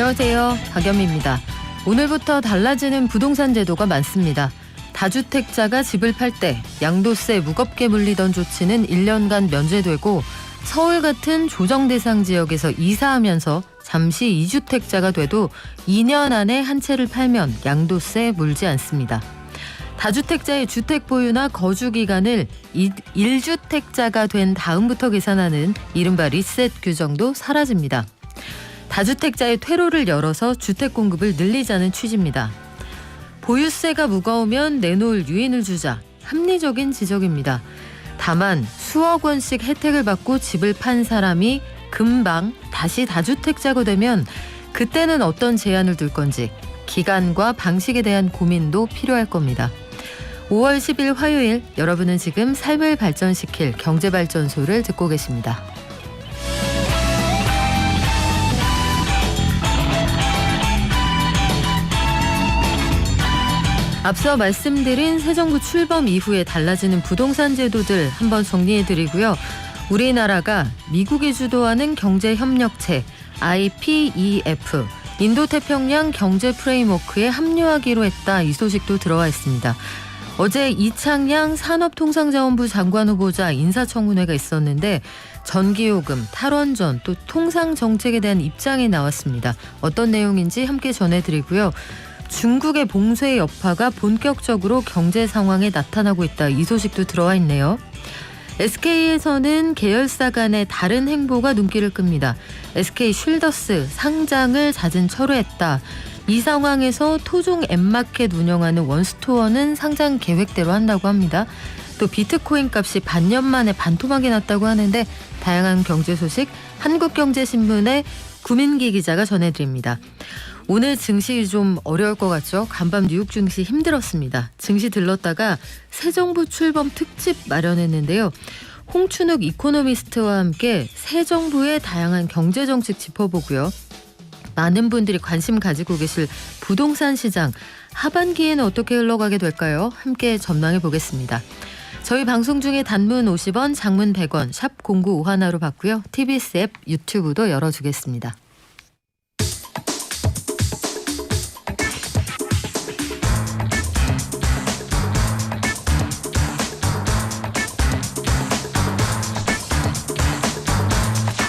안녕하세요. 박연미입니다. 오늘부터 달라지는 부동산 제도가 많습니다. 다주택자가 집을 팔 때 양도세 무겁게 물리던 조치는 1년간 면제되고 서울 같은 조정 대상 지역에서 이사하면서 잠시 2주택자가 돼도 2년 안에 한 채를 팔면 양도세 물지 않습니다. 다주택자의 주택 보유나 거주 기간을 1주택자가 된 다음부터 계산하는 이른바 리셋 규정도 사라집니다. 다주택자의 퇴로를 열어서 주택 공급을 늘리자는 취지입니다. 보유세가 무거우면 내놓을 유인을 주자. 합리적인 지적입니다. 다만 수억 원씩 혜택을 받고 집을 판 사람이 금방 다시 다주택자가 되면 그때는 어떤 제한을 둘 건지 기간과 방식에 대한 고민도 필요할 겁니다. 5월 10일 화요일 여러분은 지금 삶을 발전시킬 경제발전소를 듣고 계십니다. 앞서 말씀드린 새 정부 출범 이후에 달라지는 부동산 제도들 한번 정리해드리고요. 우리나라가 미국이 주도하는 경제협력체 IPEF 인도태평양 경제 프레임워크에 합류하기로 했다. 이 소식도 들어와 있습니다. 어제 이창양 산업통상자원부 장관 후보자 인사청문회가 있었는데 전기요금, 탈원전, 또 통상정책에 대한 입장이 나왔습니다. 어떤 내용인지 함께 전해드리고요. 중국의 봉쇄 여파가 본격적으로 경제 상황에 나타나고 있다. 이 소식도 들어와 있네요. SK에서는 계열사 간의 다른 행보가 눈길을 끕니다. SK 쉴더스 상장을 잦은 철회했다. 이 상황에서 토종 앱마켓 운영하는 원스토어는 상장 계획대로 한다고 합니다. 또 비트코인 값이 반년 만에 반토막이 났다고 하는데 다양한 경제 소식 한국경제신문의 구민기 기자가 전해드립니다. 오늘 증시 좀 어려울 것 같죠? 간밤 뉴욕 증시 힘들었습니다. 증시 들렀다가 새 정부 출범 특집 마련했는데요. 홍춘욱 이코노미스트와 함께 새 정부의 다양한 경제정책 짚어보고요. 많은 분들이 관심 가지고 계실 부동산 시장 하반기에는 어떻게 흘러가게 될까요? 함께 전망해 보겠습니다. 저희 방송 중에 단문 50원, 장문 100원, 샵 0951로 받고요. TBS 앱, 유튜브도 열어주겠습니다.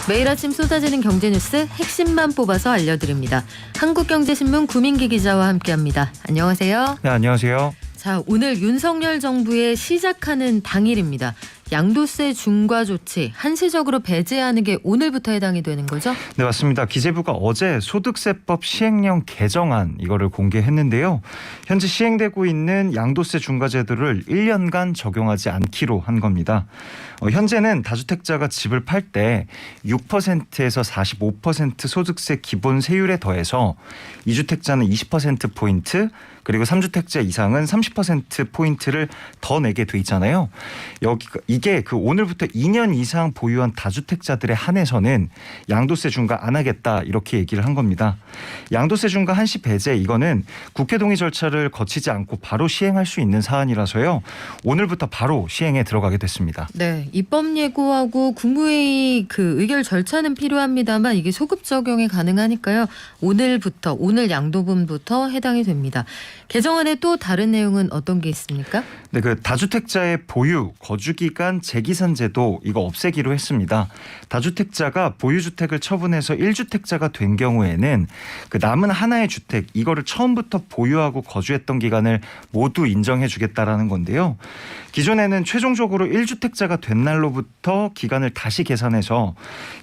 매일 아침 쏟아지는 경제뉴스 핵심만 뽑아서 알려드립니다. 한국경제신문 구민기 기자와 함께합니다. 안녕하세요. 네, 안녕하세요. 자, 오늘 윤석열 정부의 시작하는 당일입니다. 양도세 중과 조치 한시적으로 배제하는 게 오늘부터 해당이 되는 거죠? 네, 맞습니다. 기재부가 어제 소득세법 시행령 개정안 이거를 공개했는데요. 현재 시행되고 있는 양도세 중과 제도를 1년간 적용하지 않기로 한 겁니다. 현재는 다주택자가 집을 팔 때 6%에서 45% 소득세 기본 세율에 더해서 2주택자는 20%포인트 그리고 3주택자 이상은 30%포인트를 더 내게 돼 있잖아요. 이게 오늘부터 2년 이상 보유한 다주택자들에 한해서는 양도세 중과 안 하겠다 이렇게 얘기를 한 겁니다. 양도세 중과 한시 배제 이거는 국회 동의 절차를 거치지 않고 바로 시행할 수 있는 사안이라서요. 오늘부터 바로 시행에 들어가게 됐습니다. 네, 입법 예고하고 국무회의 의결 절차는 필요합니다만 이게 소급 적용이 가능하니까요. 오늘 양도분부터 해당이 됩니다. 개정안에 또 다른 내용은 어떤 게 있습니까? 네, 다주택자의 보유, 거주기간 재기산 제도 이거 없애기로 했습니다. 다주택자가 보유주택을 처분해서 1주택자가 된 경우에는 남은 하나의 주택 이거를 처음부터 보유하고 거주했던 기간을 모두 인정해 주겠다라는 건데요. 기존에는 최종적으로 1주택자가 된 날로부터 기간을 다시 계산해서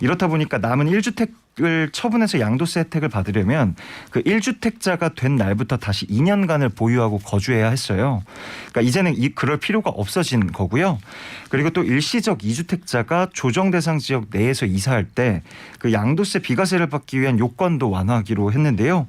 이렇다 보니까 남은 1주택을 처분해서 양도세 혜택을 받으려면 1주택자가 된 날부터 다시 2년간을 보유하고 거주해야 했어요. 그러니까 이제는 그럴 필요가 없어진 거고요. 그리고 또 일시적 2주택자가 조정 대상 지역 내에서 이사할 때 양도세 비과세를 받기 위한 요건도 완화하기로 했는데요.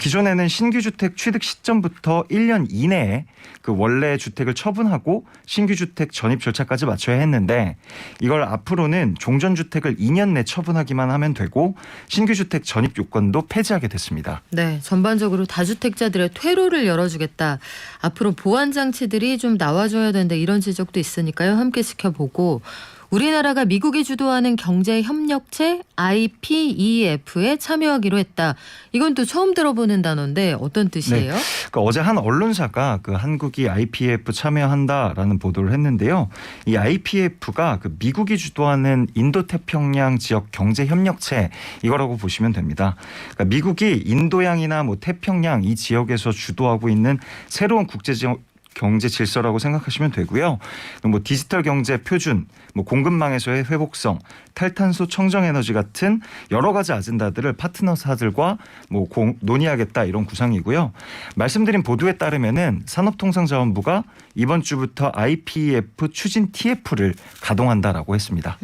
기존에는 신규 주택 취득 시점부터 1년 이내에 원래 주택을 처분하고 신규 주택 전입 절차까지 마쳐야 했는데 이걸 앞으로는 종전주택을 2년 내 처분하기만 하면 되고 신규 주택 전입 요건도 폐지하게 됐습니다. 네, 전반적으로 다주택자들의 퇴로를 열어주겠다. 앞으로 보완 장치들이 좀 나와줘야 된다 이런 지적도 있으니까요. 함께 지켜보고 우리나라가 미국이 주도하는 경제협력체 IPEF에 참여하기로 했다. 이건 또 처음 들어보는 단어인데 어떤 뜻이에요? 그러니까 어제 한 언론사가 그 한국이 IPEF 참여한다라는 보도를 했는데요. 이 IPEF가 그 미국이 주도하는 인도태평양 지역 경제협력체 이거라고 보시면 됩니다. 그러니까 미국이 인도양이나 뭐 태평양 이 지역에서 주도하고 있는 새로운 국제적 경제 질서라고 생각하시면 되고요. 뭐 디지털 경제 표준, 뭐 공급망에서의 회복성, 탈탄소 청정 에너지 같은 여러 가지 아젠다들을 파트너사들과 뭐 논의하겠다 이런 구상이고요. 말씀드린 보도에 따르면은 산업통상자원부가 이번 주부터 IPEF 추진 TF를 가동한다라고 했습니다.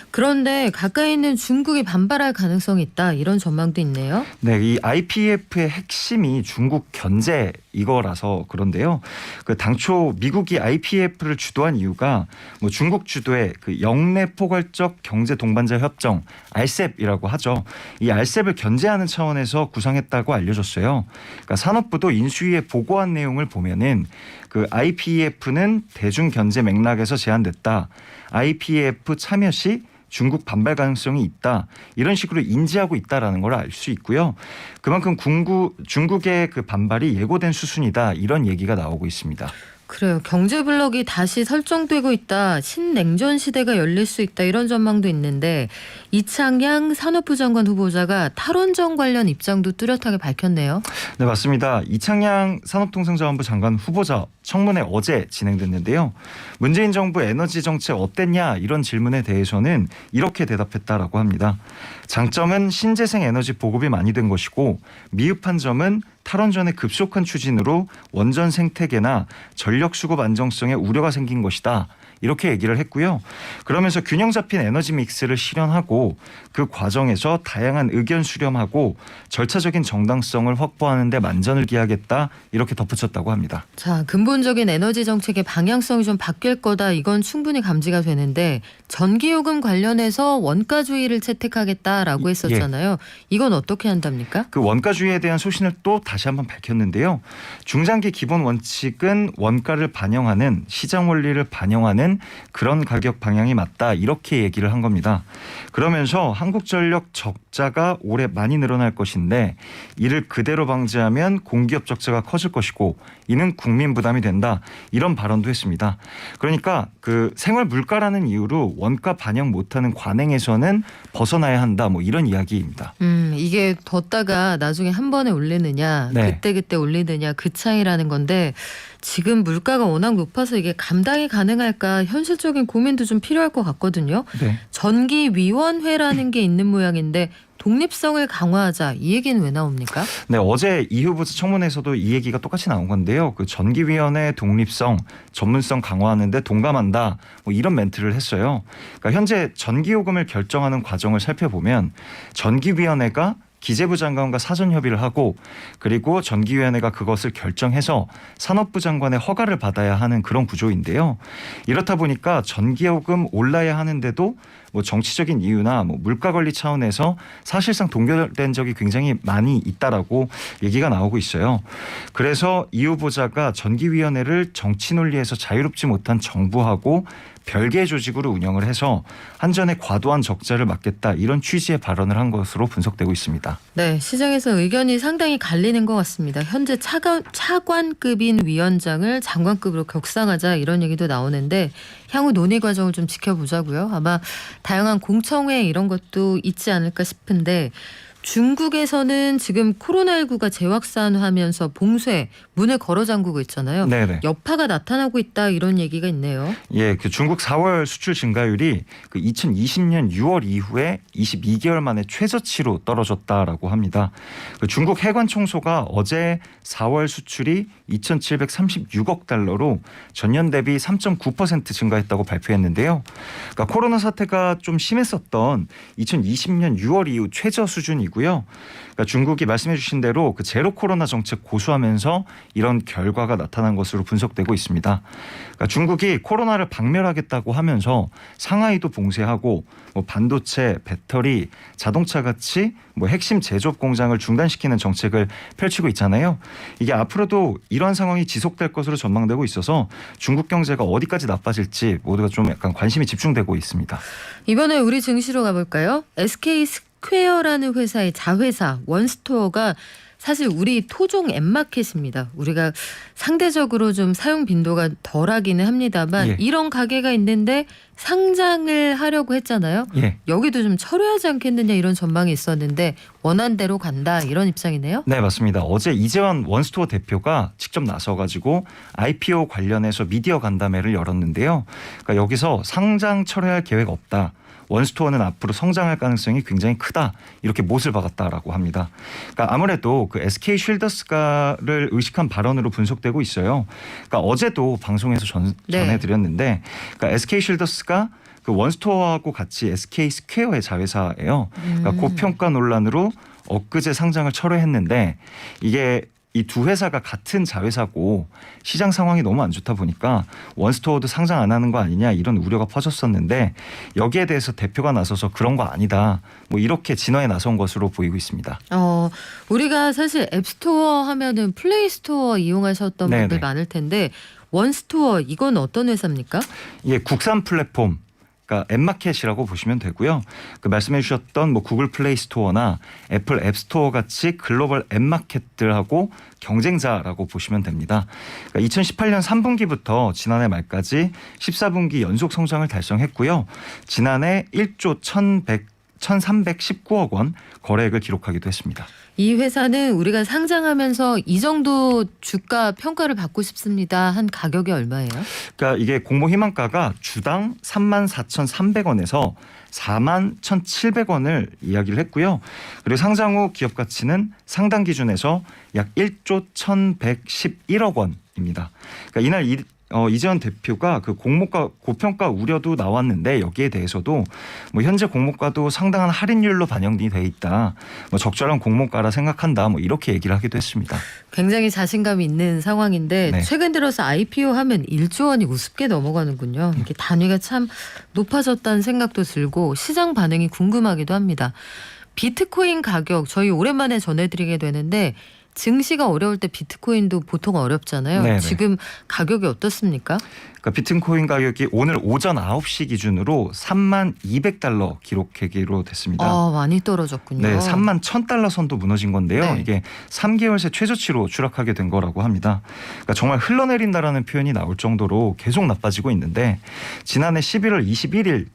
그런데 가까이 있는 중국이 반발할 가능성이 있다 이런 전망도 있네요. 네, 이 IPEF의 핵심이 중국 견제 이거라서 그런데요. 그 당초 미국이 IPEF를 주도한 이유가 뭐 중국 주도의 그 영내 포괄적 경제 동반자 협정 RCEP이라고 하죠. 이 RCEP을 견제하는 차원에서 구상했다고 알려졌어요. 그러니까 산업부도 인수위에 보고한 내용을 보면은 그 IPEF는 대중 견제 맥락에서 제한됐다. IPEF 참여 시 중국 반발 가능성이 있다. 이런 식으로 인지하고 있다라는 걸 알 수 있고요. 그만큼 중국의 그 반발이 예고된 수순이다. 이런 얘기가 나오고 있습니다. 그래요. 경제 블록이 다시 설정되고 있다. 신냉전 시대가 열릴 수 있다. 이런 전망도 있는데 이창양 산업부 장관 후보자가 탈원전 관련 입장도 뚜렷하게 밝혔네요. 네, 맞습니다. 이창양 산업통상자원부 장관 후보자 청문회 어제 진행됐는데요. 문재인 정부 에너지 정책 어땠냐 이런 질문에 대해서는 이렇게 대답했다라고 합니다. 장점은 신재생 에너지 보급이 많이 된 것이고 미흡한 점은 탈원전의 급속한 추진으로 원전 생태계나 전력 수급 안정성에 우려가 생긴 것이다. 이렇게 얘기를 했고요. 그러면서 균형 잡힌 에너지 믹스를 실현하고 그 과정에서 다양한 의견 수렴하고 절차적인 정당성을 확보하는 데 만전을 기하겠다. 이렇게 덧붙였다고 합니다. 자, 근본적인 에너지 정책의 방향성이 좀 바뀔 거다. 이건 충분히 감지가 되는데 전기요금 관련해서 원가주의를 채택하겠다라고 했었잖아요. 이건 어떻게 한답니까? 그 원가주의에 대한 소신을 또 다시 한번 밝혔는데요. 중장기 기본 원칙은 원가를 반영하는 시장 원리를 반영하는 그런 가격 방향이 맞다 이렇게 얘기를 한 겁니다. 그러면서 한국전력 적자가 올해 많이 늘어날 것인데 이를 그대로 방지하면 공기업 적자가 커질 것이고 이는 국민 부담이 된다 이런 발언도 했습니다. 그러니까 그 생활 물가라는 이유로 원가 반영 못하는 관행에서는 벗어나야 한다 뭐 이런 이야기입니다. 이게 뒀다가 나중에 한 번에 올리느냐 네. 그때 올리느냐 그 차이라는 건데 지금 물가가 워낙 높아서 이게 감당이 가능할까 현실적인 고민도 좀 필요할 것 같거든요. 네. 전기위원회라는 게 있는 모양인데 독립성을 강화하자 이 얘기는 왜 나옵니까? 네, 어제 이 후보자 청문회에서도 이 얘기가 똑같이 나온 건데요. 그 전기위원회 독립성, 전문성 강화하는데 동감한다. 뭐 이런 멘트를 했어요. 그러니까 현재 전기요금을 결정하는 과정을 살펴보면 전기위원회가 기재부 장관과 사전 협의를 하고 그리고 전기위원회가 그것을 결정해서 산업부 장관의 허가를 받아야 하는 그런 구조인데요. 이렇다 보니까 전기요금 올라야 하는데도 뭐 정치적인 이유나 뭐 물가 관리 차원에서 사실상 동결된 적이 굉장히 많이 있다라고 얘기가 나오고 있어요. 그래서 이 후보자가 전기위원회를 정치 논리에서 자유롭지 못한 정부하고 별개의 조직으로 운영을 해서 한전의 과도한 적자를 막겠다 이런 취지의 발언을 한 것으로 분석되고 있습니다. 네, 시장에서 의견이 상당히 갈리는 것 같습니다. 현재 차관급인 위원장을 장관급으로 격상하자 이런 얘기도 나오는데 향후 논의 과정을 좀 지켜보자고요. 아마 다양한 공청회 이런 것도 있지 않을까 싶은데 중국에서는 지금 코로나19가 재확산하면서 봉쇄 문을 걸어 잠그고 있잖아요. 네네. 여파가 나타나고 있다 이런 얘기가 있네요. 예, 그 중국 4월 수출 증가율이 그 2020년 6월 이후에 22개월 만에 최저치로 떨어졌다라고 합니다. 그 중국 해관 총소가 어제 4월 수출이 2,736억 달러로 전년 대비 3.9% 증가했다고 발표했는데요. 그러니까 코로나 사태가 좀 심했었던 2020년 6월 이후 최저 수준이고 보이고요. 그러니까 중국이 말씀해 주신 대로 그 제로 코로나 정책 고수하면서 이런 결과가 나타난 것으로 분석되고 있습니다. 그러니까 중국이 코로나를 박멸하겠다고 하면서 상하이도 봉쇄하고 뭐 반도체, 배터리, 자동차 같이 뭐 핵심 제조업 공장을 중단시키는 정책을 펼치고 있잖아요. 이게 앞으로도 이러한 상황이 지속될 것으로 전망되고 있어서 중국 경제가 어디까지 나빠질지 모두가 좀 약간 관심이 집중되고 있습니다. 이번에 우리 증시로 가볼까요? SK 스퀘어라는 회사의 자회사 원스토어가 사실 우리 토종 앱마켓입니다. 우리가 상대적으로 좀 사용 빈도가 덜하기는 합니다만 예. 이런 가게가 있는데 상장을 하려고 했잖아요. 예. 여기도 좀 철회하지 않겠느냐 이런 전망이 있었는데 원한대로 간다 이런 입장이네요. 네, 맞습니다. 어제 이재환 원스토어 대표가 직접 나서가지고 IPO 관련해서 미디어 간담회를 열었는데요. 그러니까 여기서 상장 철회할 계획 없다. 원스토어는 앞으로 성장할 가능성이 굉장히 크다. 이렇게 못을 박았다라고 합니다. 그러니까 아무래도 그 SK 쉴더스가를 의식한 발언으로 분석되고 있어요. 그러니까 어제도 방송에서 전해드렸는데 그러니까 SK 쉴더스가 그 원스토어하고 같이 SK 스퀘어의 자회사예요. 그러니까 고평가 논란으로 엊그제 상장을 철회했는데 이게 이 두 회사가 같은 자회사고 시장 상황이 너무 안 좋다 보니까 원스토어도 상장 안 하는 거 아니냐 이런 우려가 퍼졌었는데 여기에 대해서 대표가 나서서 그런 거 아니다. 뭐 이렇게 진화에 나선 것으로 보이고 있습니다. 우리가 사실 앱스토어 하면은 플레이스토어 이용하셨던 네네. 분들 많을 텐데 원스토어 이건 어떤 회사입니까? 이게 국산 플랫폼 그러니까 앱마켓이라고 보시면 되고요. 그 말씀해 주셨던 뭐 구글 플레이 스토어나 애플 앱 스토어 같이 글로벌 앱마켓들하고 경쟁자라고 보시면 됩니다. 그러니까 2018년 3분기부터 지난해 말까지 14분기 연속 성장을 달성했고요. 지난해 1조 1,319억 원 거래액을 기록하기도 했습니다. 이 회사는 우리가 상장하면서 이 정도 주가 평가를 받고 싶습니다. 한 가격이 얼마예요? 그러니까 이게 공모 희망가가 주당 34,300원에서 41,700원을 이야기를 했고요. 그리고 상장 후 기업 가치는 상당 기준에서 약 1조 1,111억 원입니다. 그러니까 이날 이재환 대표가 그 공모가 고평가 우려도 나왔는데 여기에 대해서도 뭐 현재 공모가도 상당한 할인율로 반영이 돼 있다. 뭐 적절한 공모가라 생각한다. 뭐 이렇게 얘기를 하기도 했습니다. 굉장히 자신감이 있는 상황인데 네. 최근 들어서 IPO 하면 1조 원이 우습게 넘어가는군요. 이렇게 단위가 참 높아졌다는 생각도 들고 시장 반응이 궁금하기도 합니다. 비트코인 가격 저희 오랜만에 전해드리게 되는데 증시가 어려울 때 비트코인도 보통 어렵잖아요. 네네. 지금 가격이 어떻습니까? 그러니까 비트코인 가격이 오늘 오전 9시 기준으로 3200달러 기록하기로 됐습니다. 많이 떨어졌군요. 네, 31,000달러 선도 무너진 건데요. 네. 이게 3개월 새 최저치로 추락하게 된 거라고 합니다. 그러니까 정말 흘러내린다라는 표현이 나올 정도로 계속 나빠지고 있는데 지난해 11월 21일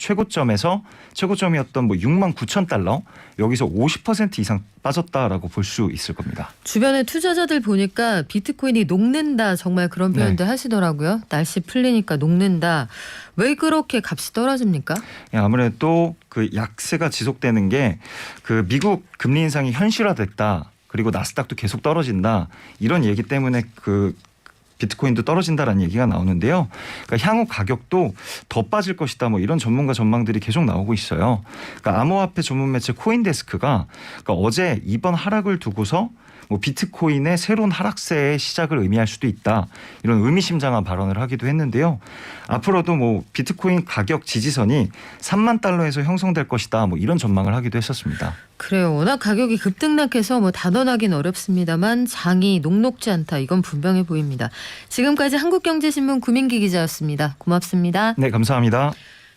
최고점이었던 뭐 69,000달러 여기서 50% 이상 빠졌다라고 볼 수 있을 겁니다. 주변에 투자자들 보니까 비트코인이 녹는다 정말 그런 표현도 하시더라고요. 날씨 풀리니까 녹는다. 왜 그렇게 값이 떨어집니까? 아무래도 그 약세가 지속되는 게 그 미국 금리 인상이 현실화됐다. 그리고 나스닥도 계속 떨어진다. 이런 얘기 때문에 그 비트코인도 떨어진다라는 얘기가 나오는데요. 그러니까 향후 가격도 더 빠질 것이다. 뭐 이런 전문가 전망들이 계속 나오고 있어요. 그러니까 암호화폐 전문 매체 코인데스크가 그러니까 어제 이번 하락을 두고서 뭐 비트코인의 새로운 하락세의 시작을 의미할 수도 있다. 이런 의미심장한 발언을 하기도 했는데요. 앞으로도 뭐 비트코인 가격 지지선이 3만 달러에서 형성될 것이다. 뭐 이런 전망을 하기도 했었습니다. 그래요. 워낙 가격이 급등락해서 뭐 단언하긴 어렵습니다만 장이 녹록지 않다. 이건 분명해 보입니다. 지금까지 한국경제신문 구민기 기자였습니다. 고맙습니다. 네, 감사합니다.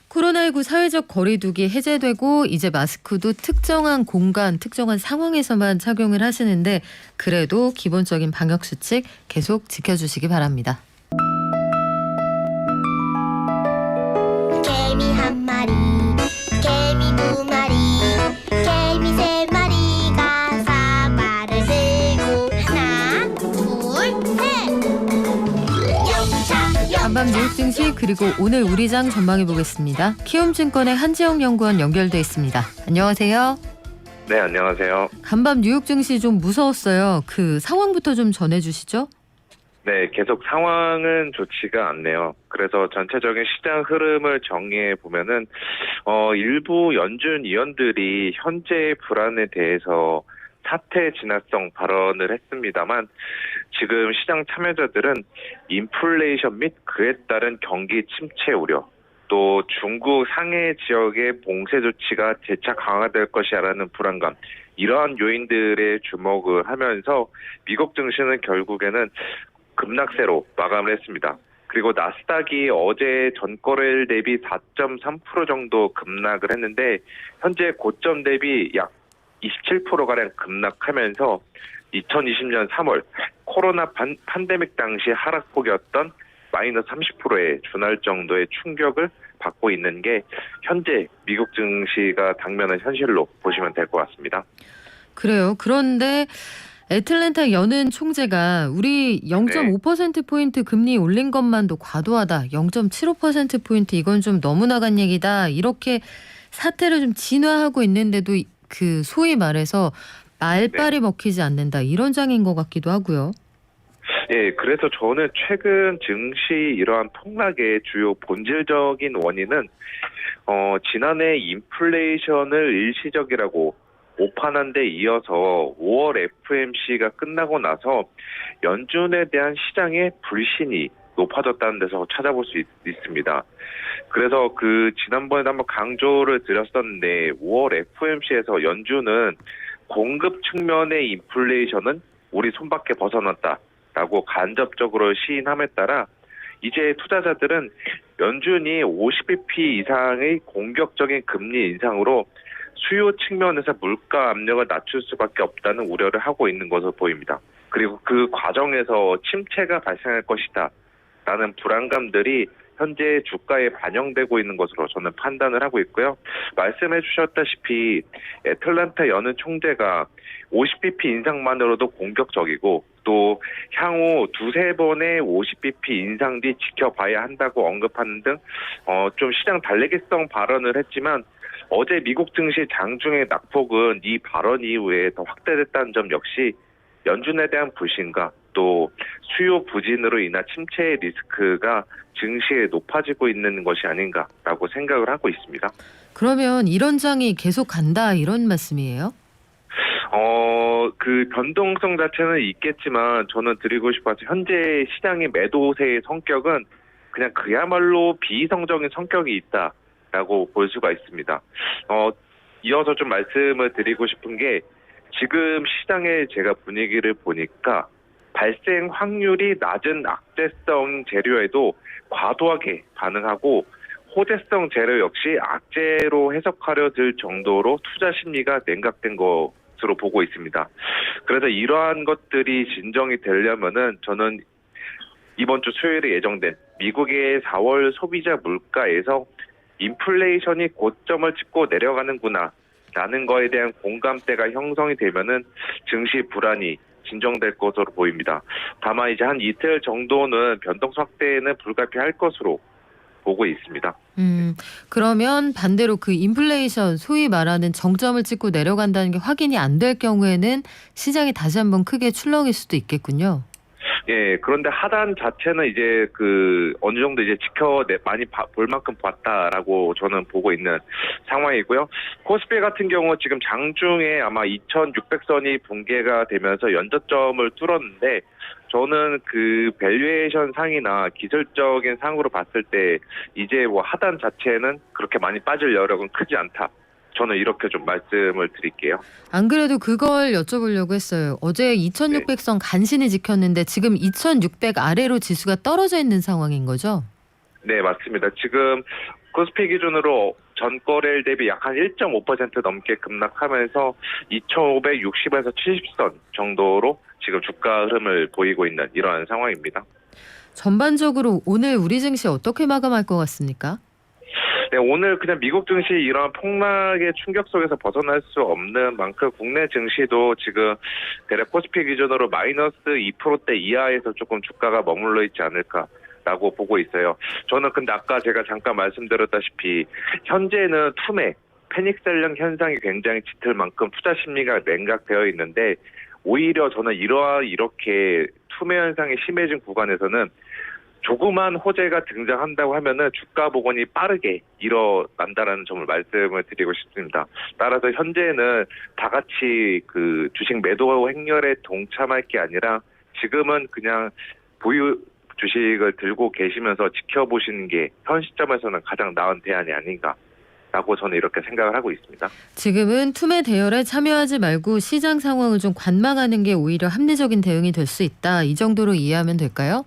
코로나19 사회적 거리두기 해제되고 이제 마스크도 특정한 공간, 특정한 상황에서만 착용을 하시는데 그래도 기본적인 방역수칙 계속 지켜주시기 바랍니다. 개미 한 마리, 개미 두 마리, 개미 세 마리가 사과를 들고 하나, 둘, 셋. 영차, 한밤 뉴욕 증시 그리고 오늘 우리장 전망해 보겠습니다. 키움증권의 한지영 연구원 연결돼 있습니다. 안녕하세요. 네, 안녕하세요. 간밤 뉴욕 증시 좀 무서웠어요. 그 상황부터 좀 전해주시죠. 네, 계속 상황은 좋지가 않네요. 그래서 전체적인 시장 흐름을 정리해 보면은 일부 연준 위원들이 현재의 불안에 대해서 사태 진화성 발언을 했습니다만 지금 시장 참여자들은 인플레이션 및 그에 따른 경기 침체 우려, 또 중국 상해 지역의 봉쇄 조치가 재차 강화될 것이라는 불안감, 이러한 요인들에 주목을 하면서 미국 증시는 결국에는 급락세로 마감을 했습니다. 그리고 나스닥이 어제 전거래일 대비 4.3% 정도 급락을 했는데 현재 고점 대비 약 27%가량 급락하면서 2020년 3월 코로나 팬데믹 당시 하락폭이었던 마이너스 30%에 준할 정도의 충격을 받고 있는 게 현재 미국 증시가 당면한 현실로 보시면 될 것 같습니다. 그래요. 그런데 애틀랜타 여는 총재가 우리 0.5%포인트 금리 올린 것만도 과도하다. 0.75%포인트 이건 좀 너무 나간 얘기다. 이렇게 사태를 좀 진화하고 있는데도 그 소위 말해서 말빨이 먹히지 않는다. 이런 장인 것 같기도 하고요. 예, 그래서 저는 최근 증시 이러한 폭락의 주요 본질적인 원인은 지난해 인플레이션을 일시적이라고 오판한 데 이어서 5월 FOMC가 끝나고 나서 연준에 대한 시장의 불신이 높아졌다는 데서 찾아볼 수 있습니다. 그래서 지난번에도 한번 강조를 드렸었는데 5월 FOMC에서 연준은 공급 측면의 인플레이션은 우리 손밖에 벗어났다라고 간접적으로 시인함에 따라 이제 투자자들은 연준이 50bp 이상의 공격적인 금리 인상으로 수요 측면에서 물가 압력을 낮출 수밖에 없다는 우려를 하고 있는 것으로 보입니다. 그리고 그 과정에서 침체가 발생할 것이다 라는 불안감들이 현재 주가에 반영되고 있는 것으로 저는 판단을 하고 있고요. 말씀해 주셨다시피 애틀랜타 여는 총재가 50bp 인상만으로도 공격적이고 또 향후 두세 번의 50bp 인상 뒤 지켜봐야 한다고 언급하는 등 좀 시장 달래기성 발언을 했지만 어제 미국 증시 장중의 낙폭은 이 발언 이후에 더 확대됐다는 점 역시 연준에 대한 불신과 또 수요 부진으로 인한 침체의 리스크가 증시에 높아지고 있는 것이 아닌가라고 생각을 하고 있습니다. 그러면 이런 장이 계속 간다 이런 말씀이에요? 그 변동성 자체는 있겠지만 저는 드리고 싶어서 현재 시장의 매도세의 성격은 그냥 그야말로 비이성적인 성격이 있다라고 볼 수가 있습니다. 이어서 좀 말씀을 드리고 싶은 게 지금 시장의 제가 분위기를 보니까 발생 확률이 낮은 악재성 재료에도 과도하게 반응하고 호재성 재료 역시 악재로 해석하려 들 정도로 투자 심리가 냉각된 것으로 보고 있습니다. 그래서 이러한 것들이 진정이 되려면은 저는 이번 주 수요일에 예정된 미국의 4월 소비자 물가에서 인플레이션이 고점을 찍고 내려가는구나 라는 거에 대한 공감대가 형성이 되면은 증시 불안이 진정될 것으로 보입니다. 다만 이제 한 이틀 정도는 변동성 확대는 불가피할 것으로 보고 있습니다. 그러면 반대로 그 인플레이션 소위 말하는 정점을 찍고 내려간다는 게 확인이 안 될 경우에는 시장이 다시 한번 크게 출렁일 수도 있겠군요. 예, 그런데 하단 자체는 이제 어느 정도 이제 많이 볼 만큼 봤다라고 저는 보고 있는 상황이고요. 코스피 같은 경우 지금 장중에 아마 2,600선이 붕괴가 되면서 연저점을 뚫었는데 저는 그 밸류에이션 상이나 기술적인 상으로 봤을 때 이제 뭐 하단 자체는 그렇게 많이 빠질 여력은 크지 않다. 저는 이렇게 좀 말씀을 드릴게요. 안 그래도 그걸 여쭤보려고 했어요. 어제 2600선 간신히 지켰는데 지금 2600 아래로 지수가 떨어져 있는 상황인 거죠? 네, 맞습니다. 지금 코스피 기준으로 전거래일 대비 약 한 1.5% 넘게 급락하면서 2560에서 70선 정도로 지금 주가 흐름을 보이고 있는 이러한 상황입니다. 전반적으로 오늘 우리 증시 어떻게 마감할 것 같습니까? 네, 오늘 그냥 미국 증시 이러한 폭락의 충격 속에서 벗어날 수 없는 만큼 국내 증시도 지금 대략 코스피 기준으로 마이너스 2%대 이하에서 조금 주가가 머물러 있지 않을까라고 보고 있어요. 저는 근데 아까 제가 잠깐 말씀드렸다시피 현재는 패닉셀링 현상이 굉장히 짙을 만큼 투자 심리가 냉각되어 있는데 오히려 저는 이렇게 투매 현상이 심해진 구간에서는 조그만 호재가 등장한다고 하면은 주가 복원이 빠르게 일어난다라는 점을 말씀을 드리고 싶습니다. 따라서 현재는 다 같이 그 주식 매도 행렬에 동참할 게 아니라 지금은 그냥 보유 주식을 들고 계시면서 지켜보시는 게 현 시점에서는 가장 나은 대안이 아닌가라고 저는 이렇게 생각을 하고 있습니다. 지금은 투매 대열에 참여하지 말고 시장 상황을 좀 관망하는 게 오히려 합리적인 대응이 될 수 있다. 이 정도로 이해하면 될까요?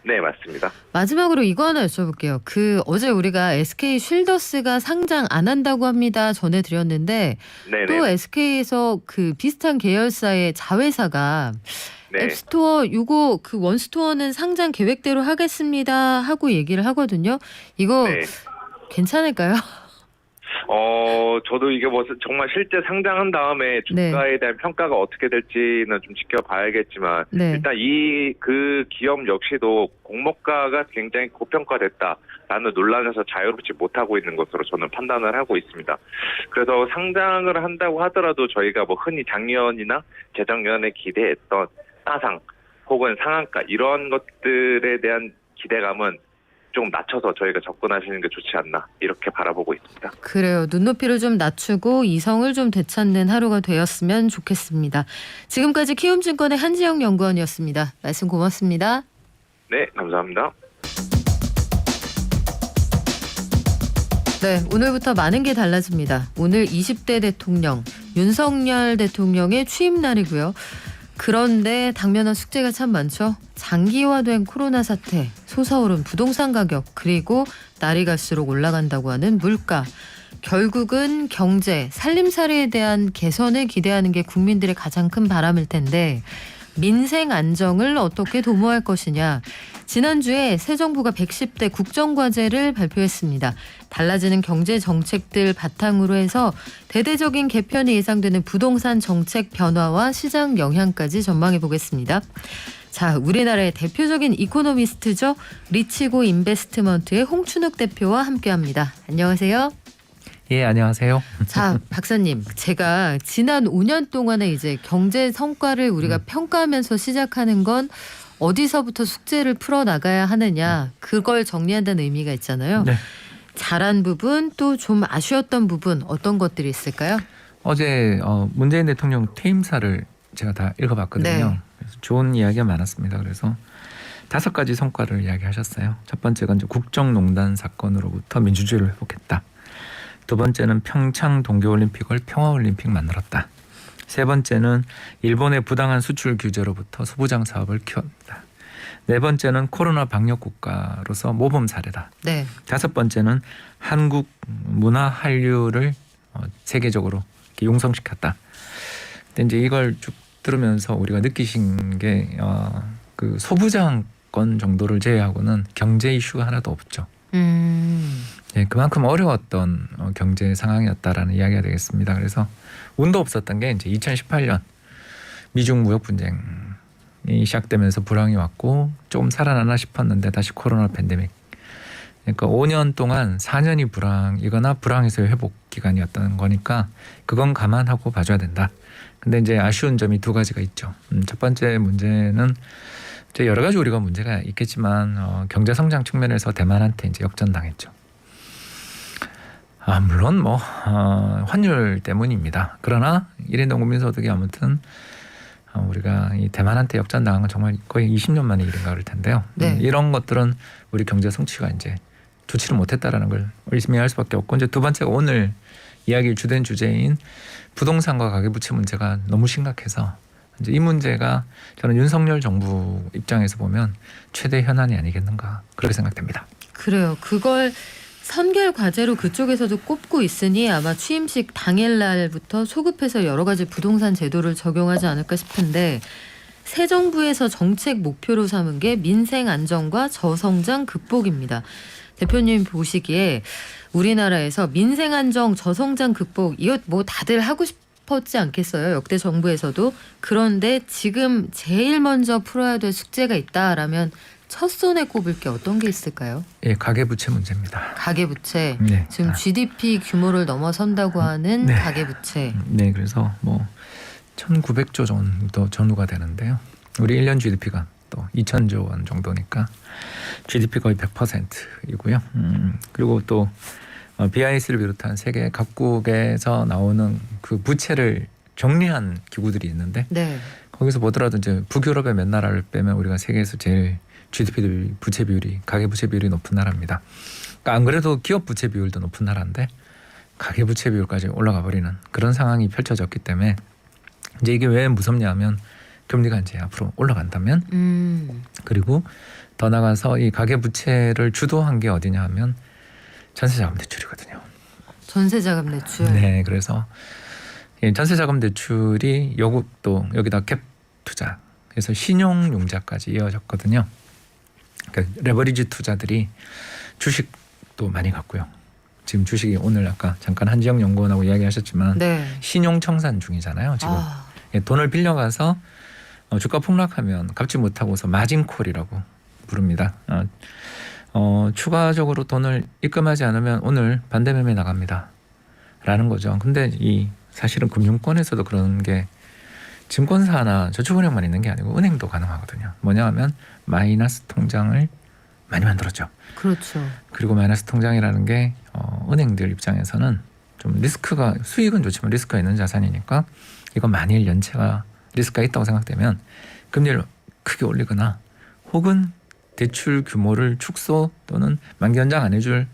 네, 맞습니다. 마지막으로 이거 하나 여쭤볼게요. 어제 우리가 SK 쉴더스가 상장 안 한다고 합니다. 전해드렸는데 네네. 또 SK에서 그 비슷한 계열사의 자회사가 네. 앱스토어 이거 그 원스토어는 상장 계획대로 하겠습니다 하고 얘기를 하거든요. 이거 네. 괜찮을까요? 저도 이게 뭐 정말 실제 상장한 다음에 주가에 대한 평가가 어떻게 될지는 좀 지켜봐야겠지만 네. 일단 그 기업 역시도 공모가가 굉장히 고평가됐다라는 논란에서 자유롭지 못하고 있는 것으로 저는 판단을 하고 있습니다. 그래서 상장을 한다고 하더라도 저희가 뭐 흔히 작년이나 재작년에 기대했던 따상 혹은 상한가 이런 것들에 대한 기대감은 좀 낮춰서 저희가 접근하시는 게 좋지 않나 이렇게 바라보고 있습니다. 그래요. 눈높이를 좀 낮추고 이성을 좀 되찾는 하루가 되었으면 좋겠습니다. 지금까지 키움증권의 한지영 연구원이었습니다. 말씀 고맙습니다. 네, 감사합니다. 네, 오늘부터 많은 게 달라집니다. 오늘 20대 대통령 윤석열 대통령의 취임 날이고요. 그런데 당면한 숙제가 참 많죠. 장기화된 코로나 사태, 솟아오른 부동산 가격, 그리고 날이 갈수록 올라간다고 하는 물가. 결국은 경제, 살림살이에 대한 개선을 기대하는 게 국민들의 가장 큰 바람일 텐데 민생 안정을 어떻게 도모할 것이냐. 지난주에 새 정부가 110대 국정과제를 발표했습니다. 달라지는 경제 정책들 바탕으로 해서 대대적인 개편이 예상되는 부동산 정책 변화와 시장 영향까지 전망해 보겠습니다. 자, 우리나라의 대표적인 이코노미스트죠. 리치고 인베스트먼트의 홍춘욱 대표와 함께합니다. 안녕하세요. 예, 안녕하세요. 자, 박사님, 제가 지난 5년 동안의 이제 경제 성과를 우리가 평가하면서 시작하는 건 어디서부터 숙제를 풀어 나가야 하느냐, 그걸 정리한다는 의미가 있잖아요. 네. 잘한 부분, 또 좀 아쉬웠던 부분 어떤 것들이 있을까요? 어제 문재인 대통령 퇴임사를 제가 다 읽어봤거든요. 네. 그래서 좋은 이야기가 많았습니다. 그래서 5가지 성과를 이야기하셨어요. 첫 번째가 이제 국정농단 사건으로부터 민주주의를 회복했다. 두 번째는 평창 동계올림픽을 평화올림픽 만들었다. 세 번째는 일본의 부당한 수출 규제로부터 소부장 사업을 키웠다. 네 번째는 코로나 방역 국가로서 모범 사례다. 네. 다섯 번째는 한국 문화 한류를 세계적으로 이렇게 용성시켰다. 근데 이제 이걸 쭉 들으면서 우리가 느끼신 게 그 소부장권 정도를 제외하고는 경제 이슈가 하나도 없죠. 예, 그만큼 어려웠던 경제 상황이었다라는 이야기가 되겠습니다. 그래서 운도 없었던 게 이제 2018년 미중 무역 분쟁이 시작되면서 불황이 왔고 조금 살아나나 싶었는데 다시 코로나 팬데믹. 그러니까 5년 동안 4년이 불황이거나 불황에서의 회복 기간이었던 거니까 그건 감안하고 봐줘야 된다. 근데 이제 아쉬운 점이 2가지가 있죠. 첫 번째 문제는 이제 여러 가지 우리가 문제가 있겠지만 경제 성장 측면에서 대만한테 이제 역전당했죠. 물론 뭐 환율 때문입니다. 그러나 1인당 국민소득이 아무튼 우리가 이 대만한테 역전당한 건 정말 거의 20년 만의 일인가 그럴 텐데요. 네. 이런 것들은 우리 경제 성취가 이제 좋지를 못했다라는 걸 의심할 수밖에 없고, 이제 두 번째가 오늘 이야기의 주된 주제인 부동산과 가계부채 문제가 너무 심각해서 이제 이 문제가 저는 윤석열 정부 입장에서 보면 최대 현안이 아니겠는가 그렇게 생각됩니다. 그래요. 그걸 선결 과제로 그쪽에서도 꼽고 있으니 아마 취임식 당일날부터 소급해서 여러 가지 부동산 제도를 적용하지 않을까 싶은데, 새 정부에서 정책 목표로 삼은 게 민생 안정과 저성장 극복입니다. 대표님 보시기에 우리나라에서 민생 안정, 저성장 극복 이거 뭐 다들 하고 싶었지 않겠어요? 역대 정부에서도. 그런데 지금 제일 먼저 풀어야 될 숙제가 있다라면 첫 손에 꼽을 게 어떤 게 있을까요? 예, 가계부채 문제입니다. 가계부채. 네. 지금 GDP 규모를 넘어선다고 하는 네. 가계부채. 네, 그래서 뭐 1,900조 정도 전후가 되는데요. 우리 1년 GDP가 또 2천조 원 정도니까 GDP 거의 100%이고요. 그리고 또 BIS를 비롯한 세계 각국에서 나오는 그 부채를 정리한 기구들이 있는데 네. 거기서 보더라도 이제 북유럽의 몇 나라를 빼면 우리가 세계에서 제일 GDP 대비 부채 비율이 가계 부채 비율이 높은 나라입니다. 그러니까 안 그래도 기업 부채 비율도 높은 나라인데 가계 부채 비율까지 올라가 버리는 그런 상황이 펼쳐졌기 때문에 이제 이게 왜 무섭냐면 금리가 이제 앞으로 올라간다면 그리고 더 나가서 이 가계 부채를 주도한 게 어디냐 하면 전세자금 대출이거든요. 전세자금 대출. 네, 그래서 이 전세자금 대출이 또 여기다 갭 투자, 그래서 신용융자까지 이어졌거든요. 그러니까 레버리지 투자들이 주식도 많이 갔고요. 지금 주식이 오늘 아까 잠깐 한지영 연구원하고 이야기하셨지만 네. 신용 청산 중이잖아요. 지금 아, 돈을 빌려가서 주가 폭락하면 갚지 못하고서 마진콜이라고 부릅니다. 추가적으로 돈을 입금하지 않으면 오늘 반대매매 나갑니다. 라는 거죠. 근데 이 사실은 금융권에서도 그런 게 증권사나 저축은행만 있는 게 아니고 은행도 가능하거든요. 뭐냐 하면 마이너스 통장을 많이 만들었죠. 그렇죠. 그리고 마이너스 통장이라는 게 은행들 입장에서는 좀 리스크가 수익은 좋지만 리스크가 있는 자산이니까 이거 만일 연체가 리스크가 있다고 생각되면 금리를 크게 올리거나 혹은 대출 규모를 축소 또는 만기 연장 안 해줄